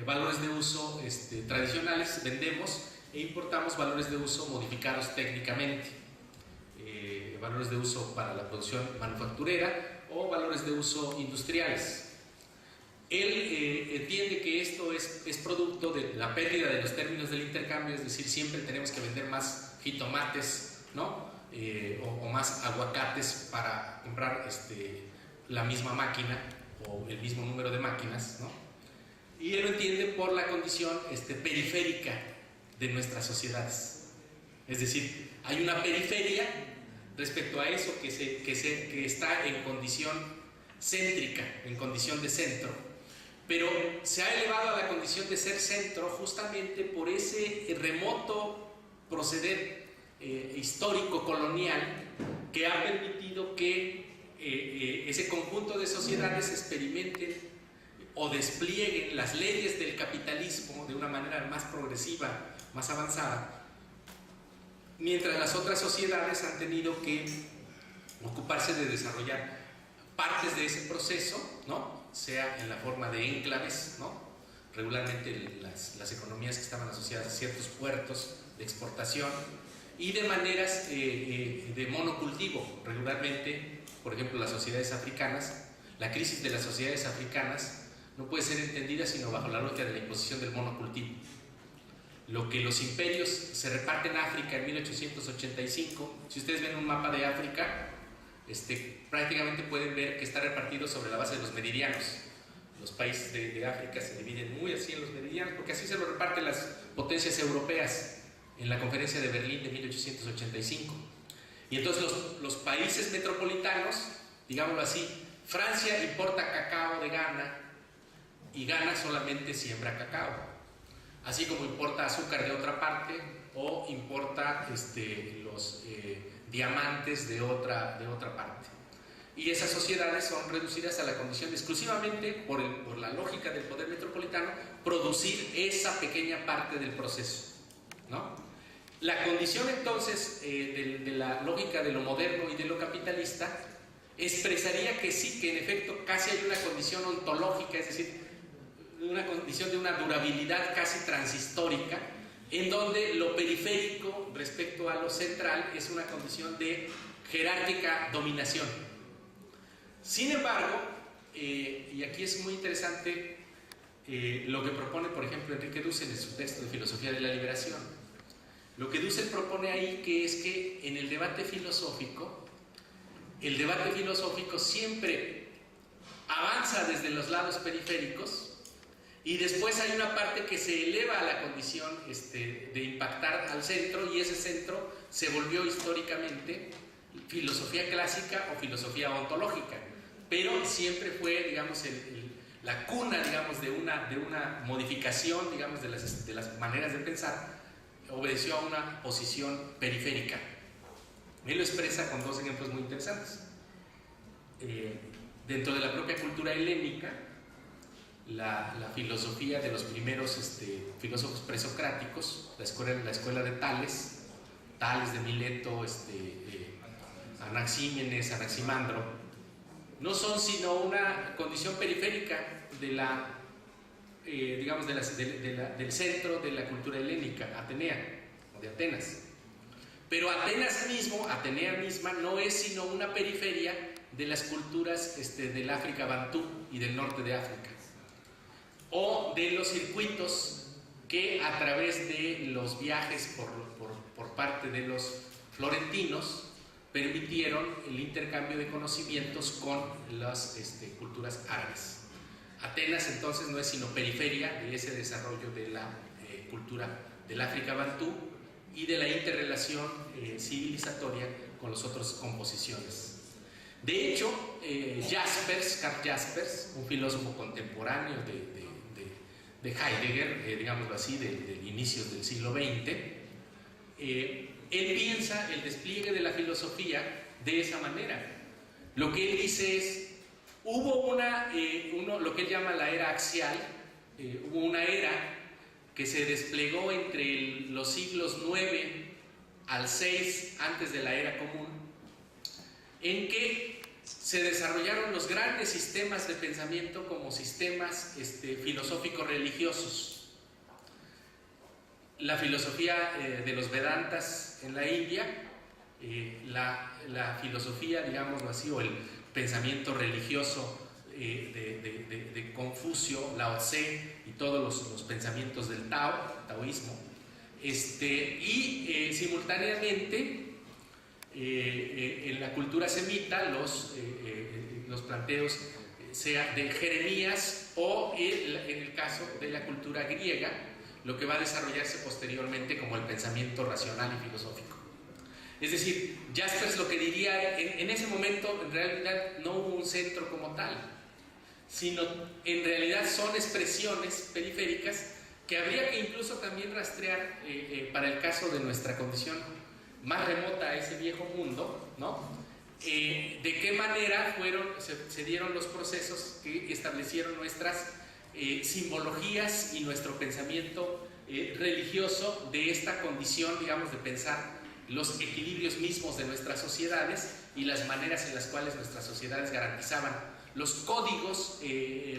valores de uso tradicionales, vendemos e importamos valores de uso modificados técnicamente, valores de uso para la producción manufacturera o valores de uso industriales. Él entiende que esto es producto de la pérdida de los términos del intercambio, es decir, siempre tenemos que vender más jitomates, ¿no? O más aguacates para comprar la misma máquina o el mismo número de máquinas, ¿no? Y él lo entiende por la condición periférica de nuestras sociedades. Es decir, hay una periferia respecto a eso que está en condición céntrica, en condición de centro, pero se ha elevado a la condición de ser centro justamente por ese remoto proceder histórico colonial que ha permitido que ese conjunto de sociedades experimenten o desplieguen las leyes del capitalismo de una manera más progresiva, más avanzada, mientras las otras sociedades han tenido que ocuparse de desarrollar partes de ese proceso, ¿no? Sea en la forma de enclaves, ¿no? Regularmente las economías que estaban asociadas a ciertos puertos de exportación, y de maneras de monocultivo. Regularmente, por ejemplo, las sociedades africanas, la crisis de las sociedades africanas no puede ser entendida sino bajo la lógica de la imposición del monocultivo. Lo que los imperios se reparten en África en 1885, si ustedes ven un mapa de África, prácticamente pueden ver que está repartido sobre la base de los meridianos. Los países de África se dividen muy así en los meridianos, porque así se lo reparten las potencias europeas en la conferencia de Berlín de 1885. Y entonces los países metropolitanos, digámoslo así, Francia importa cacao de Ghana y Ghana solamente siembra cacao, así como importa azúcar de otra parte o importa los diamantes de otra parte. Y esas sociedades son reducidas a la condición de exclusivamente, por la lógica del poder metropolitano, producir esa pequeña parte del proceso, ¿no? La condición entonces de la lógica de lo moderno y de lo capitalista expresaría que sí, que en efecto casi hay una condición ontológica, es decir, una condición de una durabilidad casi transhistórica, en donde lo periférico respecto a lo central es una condición de jerárquica dominación. Sin embargo, y aquí es muy interesante lo que propone, por ejemplo, Enrique Dussel en su texto de Filosofía de la Liberación. Lo que Dussel propone ahí que es que en el debate filosófico siempre avanza desde los lados periféricos y después hay una parte que se eleva a la condición de impactar al centro, y ese centro se volvió históricamente filosofía clásica o filosofía ontológica, pero siempre fue, digamos, la cuna, digamos, de una modificación, digamos, de las maneras de pensar. Obedeció a una posición periférica. Él lo expresa con dos ejemplos muy interesantes. Dentro de la propia cultura helénica, la filosofía de los primeros filósofos presocráticos, la escuela de Tales de Mileto, Anaxímenes, Anaximandro, no son sino una condición periférica de del centro de la cultura helénica, atenea, o de Atenas. Pero Atenea misma, no es sino una periferia de las culturas del África Bantú y del norte de África, o de los circuitos que a través de los viajes por parte de los florentinos permitieron el intercambio de conocimientos con las culturas árabes. Atenas entonces no es sino periferia de ese desarrollo de la cultura del África Bantú y de la interrelación civilizatoria con las otras composiciones. De hecho, Karl Jaspers, un filósofo contemporáneo de Heidegger, digámoslo así, del inicio del siglo XX, él piensa el despliegue de la filosofía de esa manera. Lo que él dice es: hubo lo que él llama la era axial, hubo una era que se desplegó entre los siglos 9 al 6 antes de la era común, en que se desarrollaron los grandes sistemas de pensamiento como sistemas filosóficos religiosos. La filosofía de los Vedantas en la India, la filosofía, digámoslo así, o el pensamiento religioso de Confucio, Lao Tse y todos los pensamientos del taoísmo, y simultáneamente en la cultura semita los planteos sea de Jeremías, o en el caso de la cultura griega, lo que va a desarrollarse posteriormente como el pensamiento racional y filosófico. Es decir, Jaspers lo que diría, en ese momento en realidad no hubo un centro como tal, sino en realidad son expresiones periféricas que habría que incluso también rastrear para el caso de nuestra condición más remota a ese viejo mundo, ¿no? De qué manera se dieron los procesos que establecieron nuestras simbologías y nuestro pensamiento religioso de esta condición, digamos, de pensar los equilibrios mismos de nuestras sociedades y las maneras en las cuales nuestras sociedades garantizaban los códigos,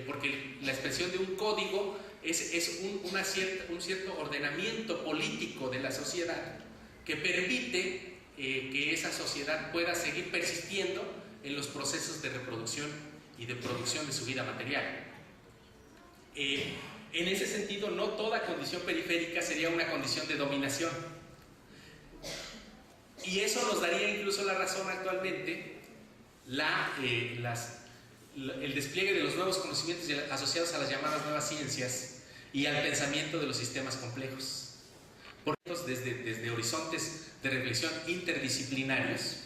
porque la expresión de un código es un cierto ordenamiento político de la sociedad que permite que esa sociedad pueda seguir persistiendo en los procesos de reproducción y de producción de su vida material. En ese sentido, no toda condición periférica sería una condición de dominación. Y eso nos daría incluso la razón actualmente, el despliegue de los nuevos conocimientos asociados a las llamadas nuevas ciencias y al pensamiento de los sistemas complejos. Por eso, desde horizontes de reflexión interdisciplinarios,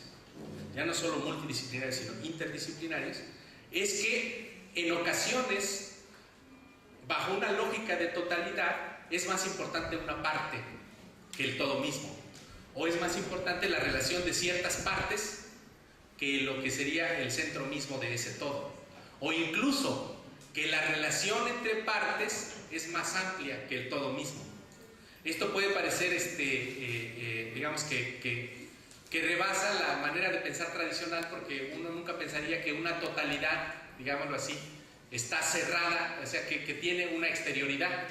ya no solo multidisciplinarios, sino interdisciplinarios, es que en ocasiones bajo una lógica de totalidad, es más importante una parte que el todo mismo, o es más importante la relación de ciertas partes que lo que sería el centro mismo de ese todo, o incluso que la relación entre partes es más amplia que el todo mismo. Esto puede parecer, digamos que rebasa la manera de pensar tradicional, porque uno nunca pensaría que una totalidad, digámoslo así, está cerrada, o sea, que tiene una exterioridad,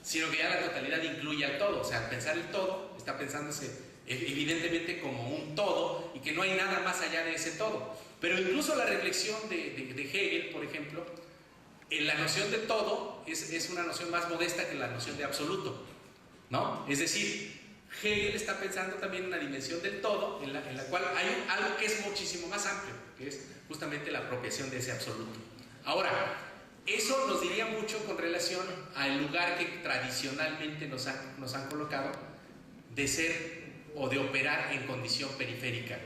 sino que ya la totalidad incluye al todo. O sea, al pensar el todo, está pensándose evidentemente como un todo y que no hay nada más allá de ese todo. Pero incluso la reflexión de Hegel, por ejemplo, en la noción de todo es una noción más modesta que la noción de absoluto, ¿no? Es decir, Hegel está pensando también en una dimensión del todo en la cual hay algo que es muchísimo más amplio, que es justamente la apropiación de ese absoluto. Ahora, eso nos diría mucho con relación al lugar que tradicionalmente nos han colocado de ser o de operar en condición periférica.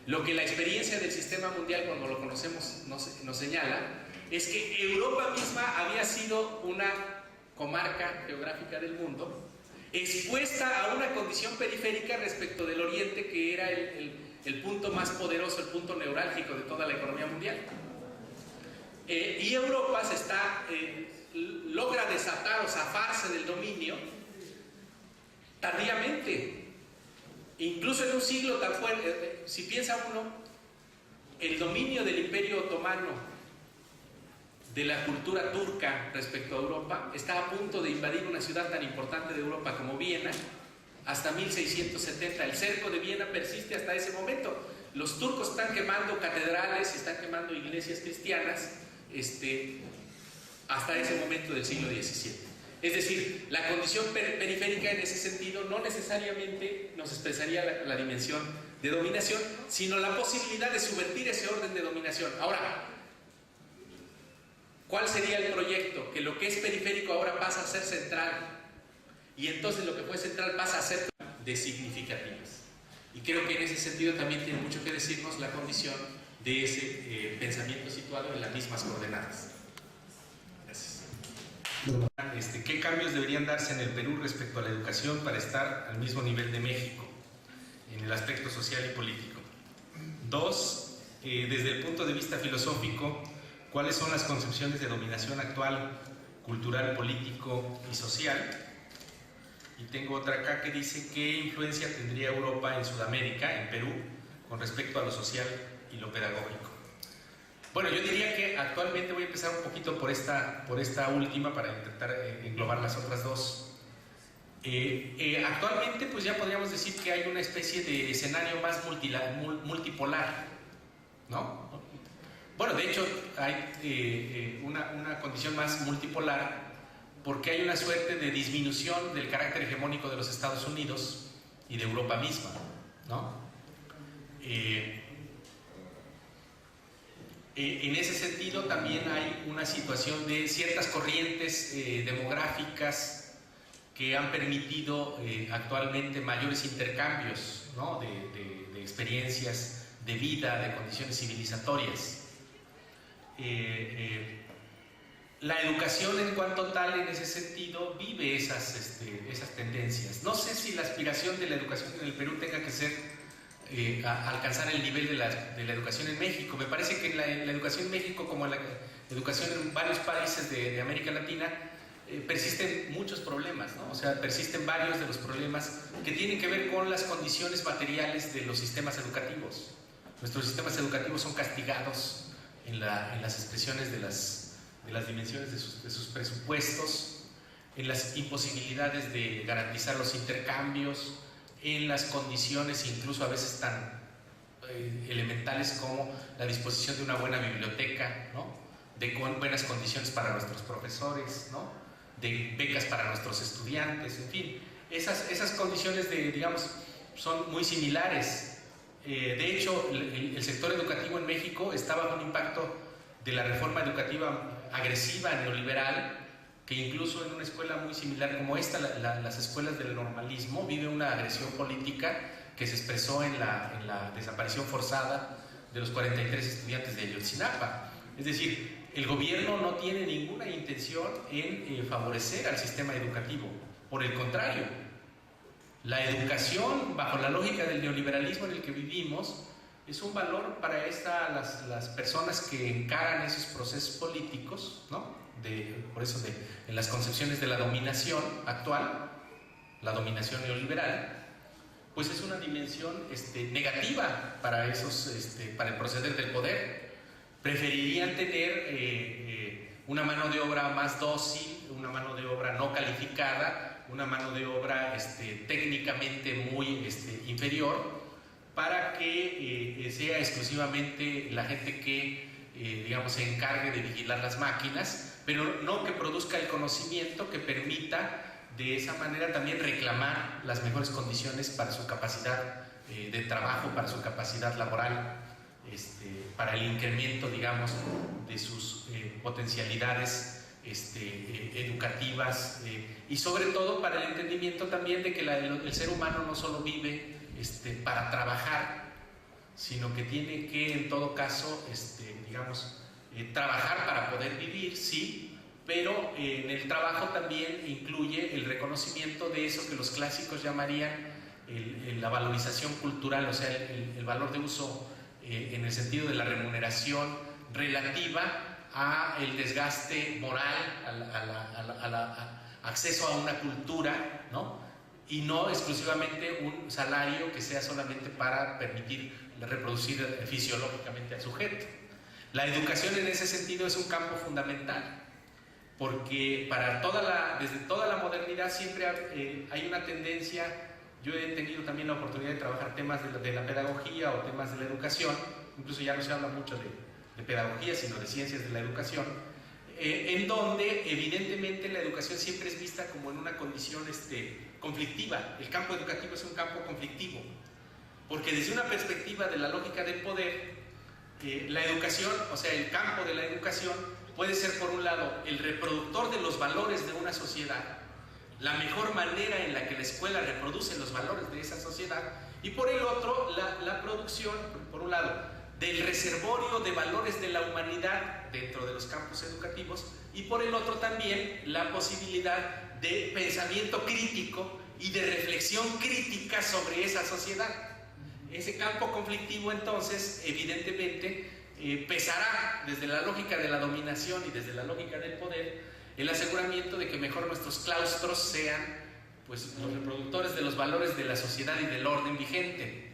Lo que la experiencia del sistema mundial, como lo conocemos, nos señala, es que Europa misma había sido una comarca geográfica del mundo expuesta a una condición periférica respecto del Oriente, que era el punto más poderoso, el punto neurálgico de toda la economía mundial. Y Europa logra desatar o zafarse del dominio tardíamente, incluso en un siglo tan fuerte. Si piensa uno, el dominio del Imperio Otomano, de la cultura turca respecto a Europa, está a punto de invadir una ciudad tan importante de Europa como Viena hasta 1670. El cerco de Viena persiste hasta ese momento. Los turcos están quemando catedrales, están quemando iglesias cristianas hasta ese momento del siglo XVII. Es decir, la condición periférica en ese sentido no necesariamente nos expresaría la dimensión de dominación, sino la posibilidad de subvertir ese orden de dominación. Ahora, ¿cuál sería el proyecto? Que lo que es periférico ahora pasa a ser central, y entonces lo que fue central pasa a ser de significativas. Y creo que en ese sentido también tiene mucho que decirnos la condición de ese pensamiento situado en las mismas coordenadas. Gracias. ¿Qué cambios deberían darse en el Perú respecto a la educación para estar al mismo nivel de México en el aspecto social y político? 2, desde el punto de vista filosófico, ¿cuáles son las concepciones de dominación actual, cultural, político y social? Y tengo otra acá que dice: ¿qué influencia tendría Europa en Sudamérica, en Perú, con respecto a lo social y lo pedagógico? Bueno, yo diría que actualmente voy a empezar un poquito por esta última para intentar englobar las otras dos. Actualmente pues ya podríamos decir que hay una especie de escenario más multipolar, ¿no? Bueno, de hecho hay una condición más multipolar porque hay una suerte de disminución del carácter hegemónico de los Estados Unidos y de Europa misma, ¿no? En ese sentido también hay una situación de ciertas corrientes demográficas que han permitido actualmente mayores intercambios, ¿no? de experiencias de vida, de condiciones civilizatorias. La educación en cuanto tal, en ese sentido, vive esas tendencias. No sé si la aspiración de la educación en el Perú tenga que ser alcanzar el nivel de la educación en México. Me parece que la educación en México, como la educación en varios países de América Latina, persisten muchos problemas, ¿no? O sea, persisten varios de los problemas que tienen que ver con las condiciones materiales de los sistemas educativos. Nuestros sistemas educativos son castigados en las expresiones de las dimensiones de sus presupuestos, en las imposibilidades de garantizar los intercambios, en las condiciones incluso a veces tan elementales como la disposición de una buena biblioteca, ¿no? De buenas condiciones para nuestros profesores, ¿no? De becas para nuestros estudiantes, en fin, esas condiciones digamos, son muy similares. De hecho, el sector educativo en México está bajo un impacto de la reforma educativa agresiva neoliberal, que incluso en una escuela muy similar como esta, las escuelas del normalismo, vive una agresión política que se expresó en la desaparición forzada de los 43 estudiantes de Ayotzinapa. Es decir, el gobierno no tiene ninguna intención en favorecer al sistema educativo. Por el contrario, la educación, bajo la lógica del neoliberalismo en el que vivimos, es un valor para las personas que encaran esos procesos políticos, ¿no? Por eso en las concepciones de la dominación actual, la dominación neoliberal, pues es una dimensión negativa para el proceder del poder. Preferirían tener una mano de obra más dócil, una mano de obra no calificada, una mano de obra técnicamente muy inferior, para que sea exclusivamente la gente que digamos se encargue de vigilar las máquinas, pero no que produzca el conocimiento que permita de esa manera también reclamar las mejores condiciones para su capacidad de trabajo, para su capacidad laboral, para el incremento, digamos, de sus potencialidades educativas, y sobre todo para el entendimiento también de que el ser humano no solo vive para trabajar, sino que tiene que en todo caso digamos, trabajar para poder vivir, sí, pero en el trabajo también incluye el reconocimiento de eso que los clásicos llamarían la valorización cultural, o sea, el valor de uso en el sentido de la remuneración relativa a el desgaste moral, al acceso a una cultura, ¿no? Y no exclusivamente un salario que sea solamente para permitir reproducir fisiológicamente al sujeto. La educación en ese sentido es un campo fundamental, porque desde toda la modernidad siempre hay una tendencia. Yo he tenido también la oportunidad de trabajar temas de la pedagogía o temas de la educación, incluso ya no se habla mucho de pedagogía, sino de ciencias de la educación, en donde evidentemente la educación siempre es vista como en una condición conflictiva. El campo educativo es un campo conflictivo, porque desde una perspectiva de la lógica del poder, la educación, o sea, el campo de la educación puede ser, por un lado, el reproductor de los valores de una sociedad, la mejor manera en la que la escuela reproduce los valores de esa sociedad, y por el otro, la producción, por un lado, del reservorio de valores de la humanidad dentro de los campos educativos, y por el otro también la posibilidad de pensamiento crítico y de reflexión crítica sobre esa sociedad. Ese campo conflictivo, entonces, evidentemente, pesará desde la lógica de la dominación y desde la lógica del poder el aseguramiento de que mejor nuestros claustros sean, pues, los reproductores de los valores de la sociedad y del orden vigente,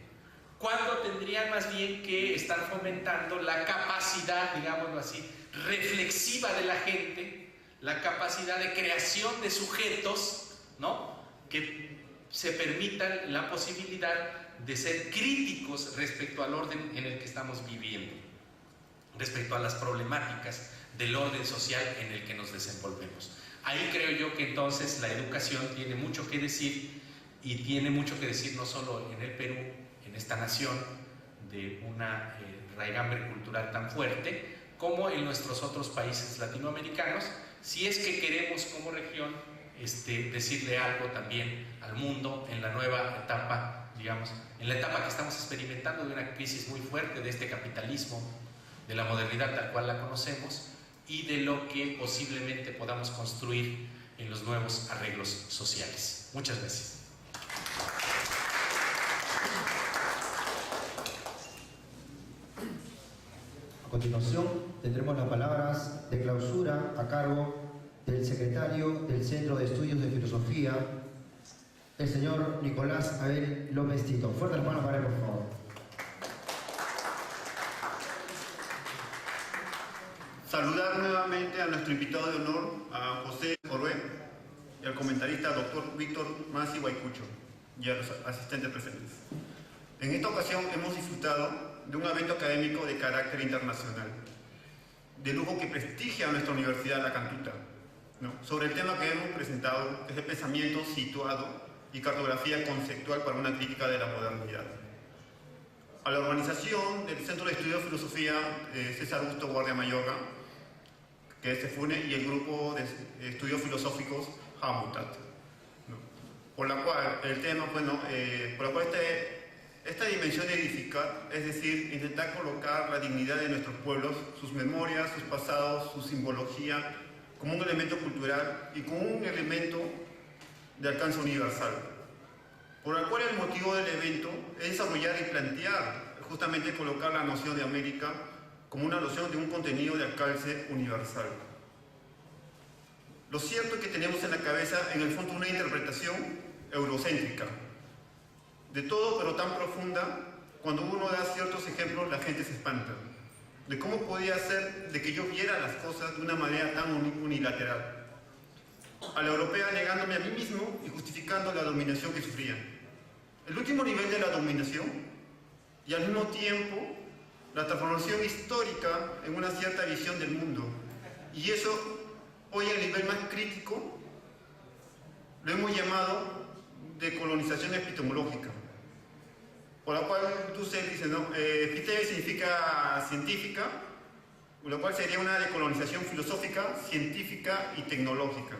cuando tendrían más bien que estar fomentando la capacidad, digámoslo así, reflexiva de la gente, la capacidad de creación de sujetos, ¿no?, que se permitan la posibilidad de ser críticos respecto al orden en el que estamos viviendo, respecto a las problemáticas del orden social en el que nos desenvolvemos. Ahí creo yo que entonces la educación tiene mucho que decir, y tiene mucho que decir no solo en el Perú, en esta nación de una raigambre cultural tan fuerte, como en nuestros otros países latinoamericanos, si es que queremos como región decirle algo también al mundo en la nueva etapa, digamos, en la etapa que estamos experimentando de una crisis muy fuerte de este capitalismo, de la modernidad tal cual la conocemos, y de lo que posiblemente podamos construir en los nuevos arreglos sociales. Muchas gracias. A continuación tendremos las palabras de clausura a cargo del secretario del Centro de Estudios de Filosofía, el señor Nicolás Abel López Tito. Fuerte las manos para él, por favor. Saludar nuevamente a nuestro invitado de honor, a José Orué, y al comentarista doctor Víctor Masi Guaycucho, y a los asistentes presentes. En esta ocasión hemos disfrutado de un evento académico de carácter internacional, de lujo que prestigia a nuestra Universidad La Cantuta, ¿no?, sobre el tema que hemos presentado, que es el pensamiento situado y cartografía conceptual para una crítica de la modernidad. A la organización del Centro de Estudios de Filosofía César Augusto Guardia Mayorga, que es CEFUNE, y el grupo de estudios filosóficos Hamutat, ¿no?, por la cual el tema, bueno, por la cual esta dimensión de edificar, es decir, intentar colocar la dignidad de nuestros pueblos, sus memorias, sus pasados, su simbología, como un elemento cultural y como un elemento de alcance universal. Por el cual el motivo del evento es desarrollar y plantear, justamente colocar la noción de América como una noción de un contenido de alcance universal. Lo cierto es que tenemos en la cabeza, en el fondo, una interpretación eurocéntrica de todo, pero tan profunda, cuando uno da ciertos ejemplos, la gente se espanta. De cómo podía ser de que yo viera las cosas de una manera tan unilateral. A la europea negándome a mí mismo y justificando la dominación que sufría. El último nivel de la dominación y al mismo tiempo la transformación histórica en una cierta visión del mundo. Y eso, hoy el nivel más crítico, lo hemos llamado de colonización epistemológica. Por la cual Dussel dice, ¿no? Episteme significa científica, por lo cual sería una decolonización filosófica, científica y tecnológica.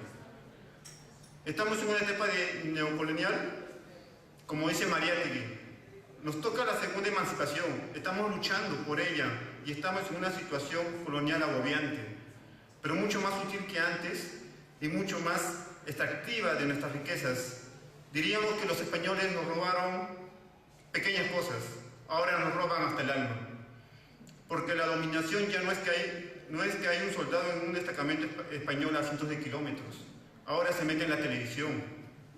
Estamos en una etapa de neocolonial, como dice Mariátegui. Nos toca la segunda emancipación, estamos luchando por ella y estamos en una situación colonial agobiante, pero mucho más útil que antes y mucho más extractiva de nuestras riquezas. Diríamos que los españoles nos robaron pequeñas cosas, ahora nos roban hasta el alma. Porque la dominación ya no es que hay un soldado en un destacamento español a cientos de kilómetros. Ahora se mete en la televisión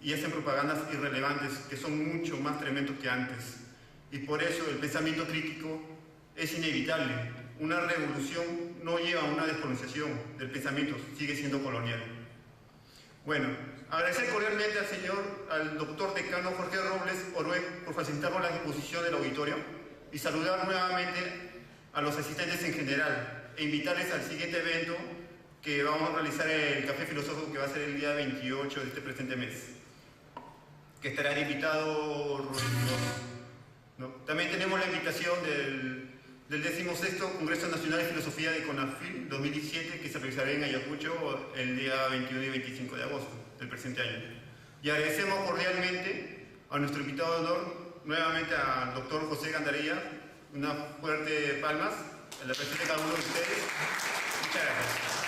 y hacen propagandas irrelevantes que son mucho más tremendos que antes. Y por eso el pensamiento crítico es inevitable. Una revolución no lleva a una descolonización del pensamiento, sigue siendo colonial. Bueno, agradecer cordialmente al doctor decano Jorge Robles Orué por facilitarnos la exposición del auditorio y saludar nuevamente a los asistentes en general e invitarles al siguiente evento que vamos a realizar, el Café Filosófico, que va a ser el día 28 de este presente mes, que estará el invitado Rodrigo, ¿no? También tenemos la invitación del 16º Congreso Nacional de Filosofía de CONAFIL 2017, que se realizará en Ayacucho el día 21 y 25 de agosto del presente año. Y agradecemos cordialmente a nuestro invitado de honor, nuevamente al doctor José Gandarilla, unas fuertes palmas en la presencia de cada uno de ustedes. Muchas gracias.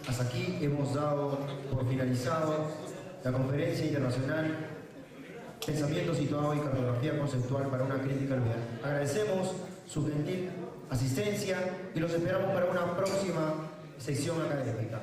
Hasta aquí hemos dado por finalizado la Conferencia Internacional Pensamiento Situado y Cartografía Conceptual para una Crítica al Poder. Agradecemos su gentil asistencia y los esperamos para una próxima sección académica.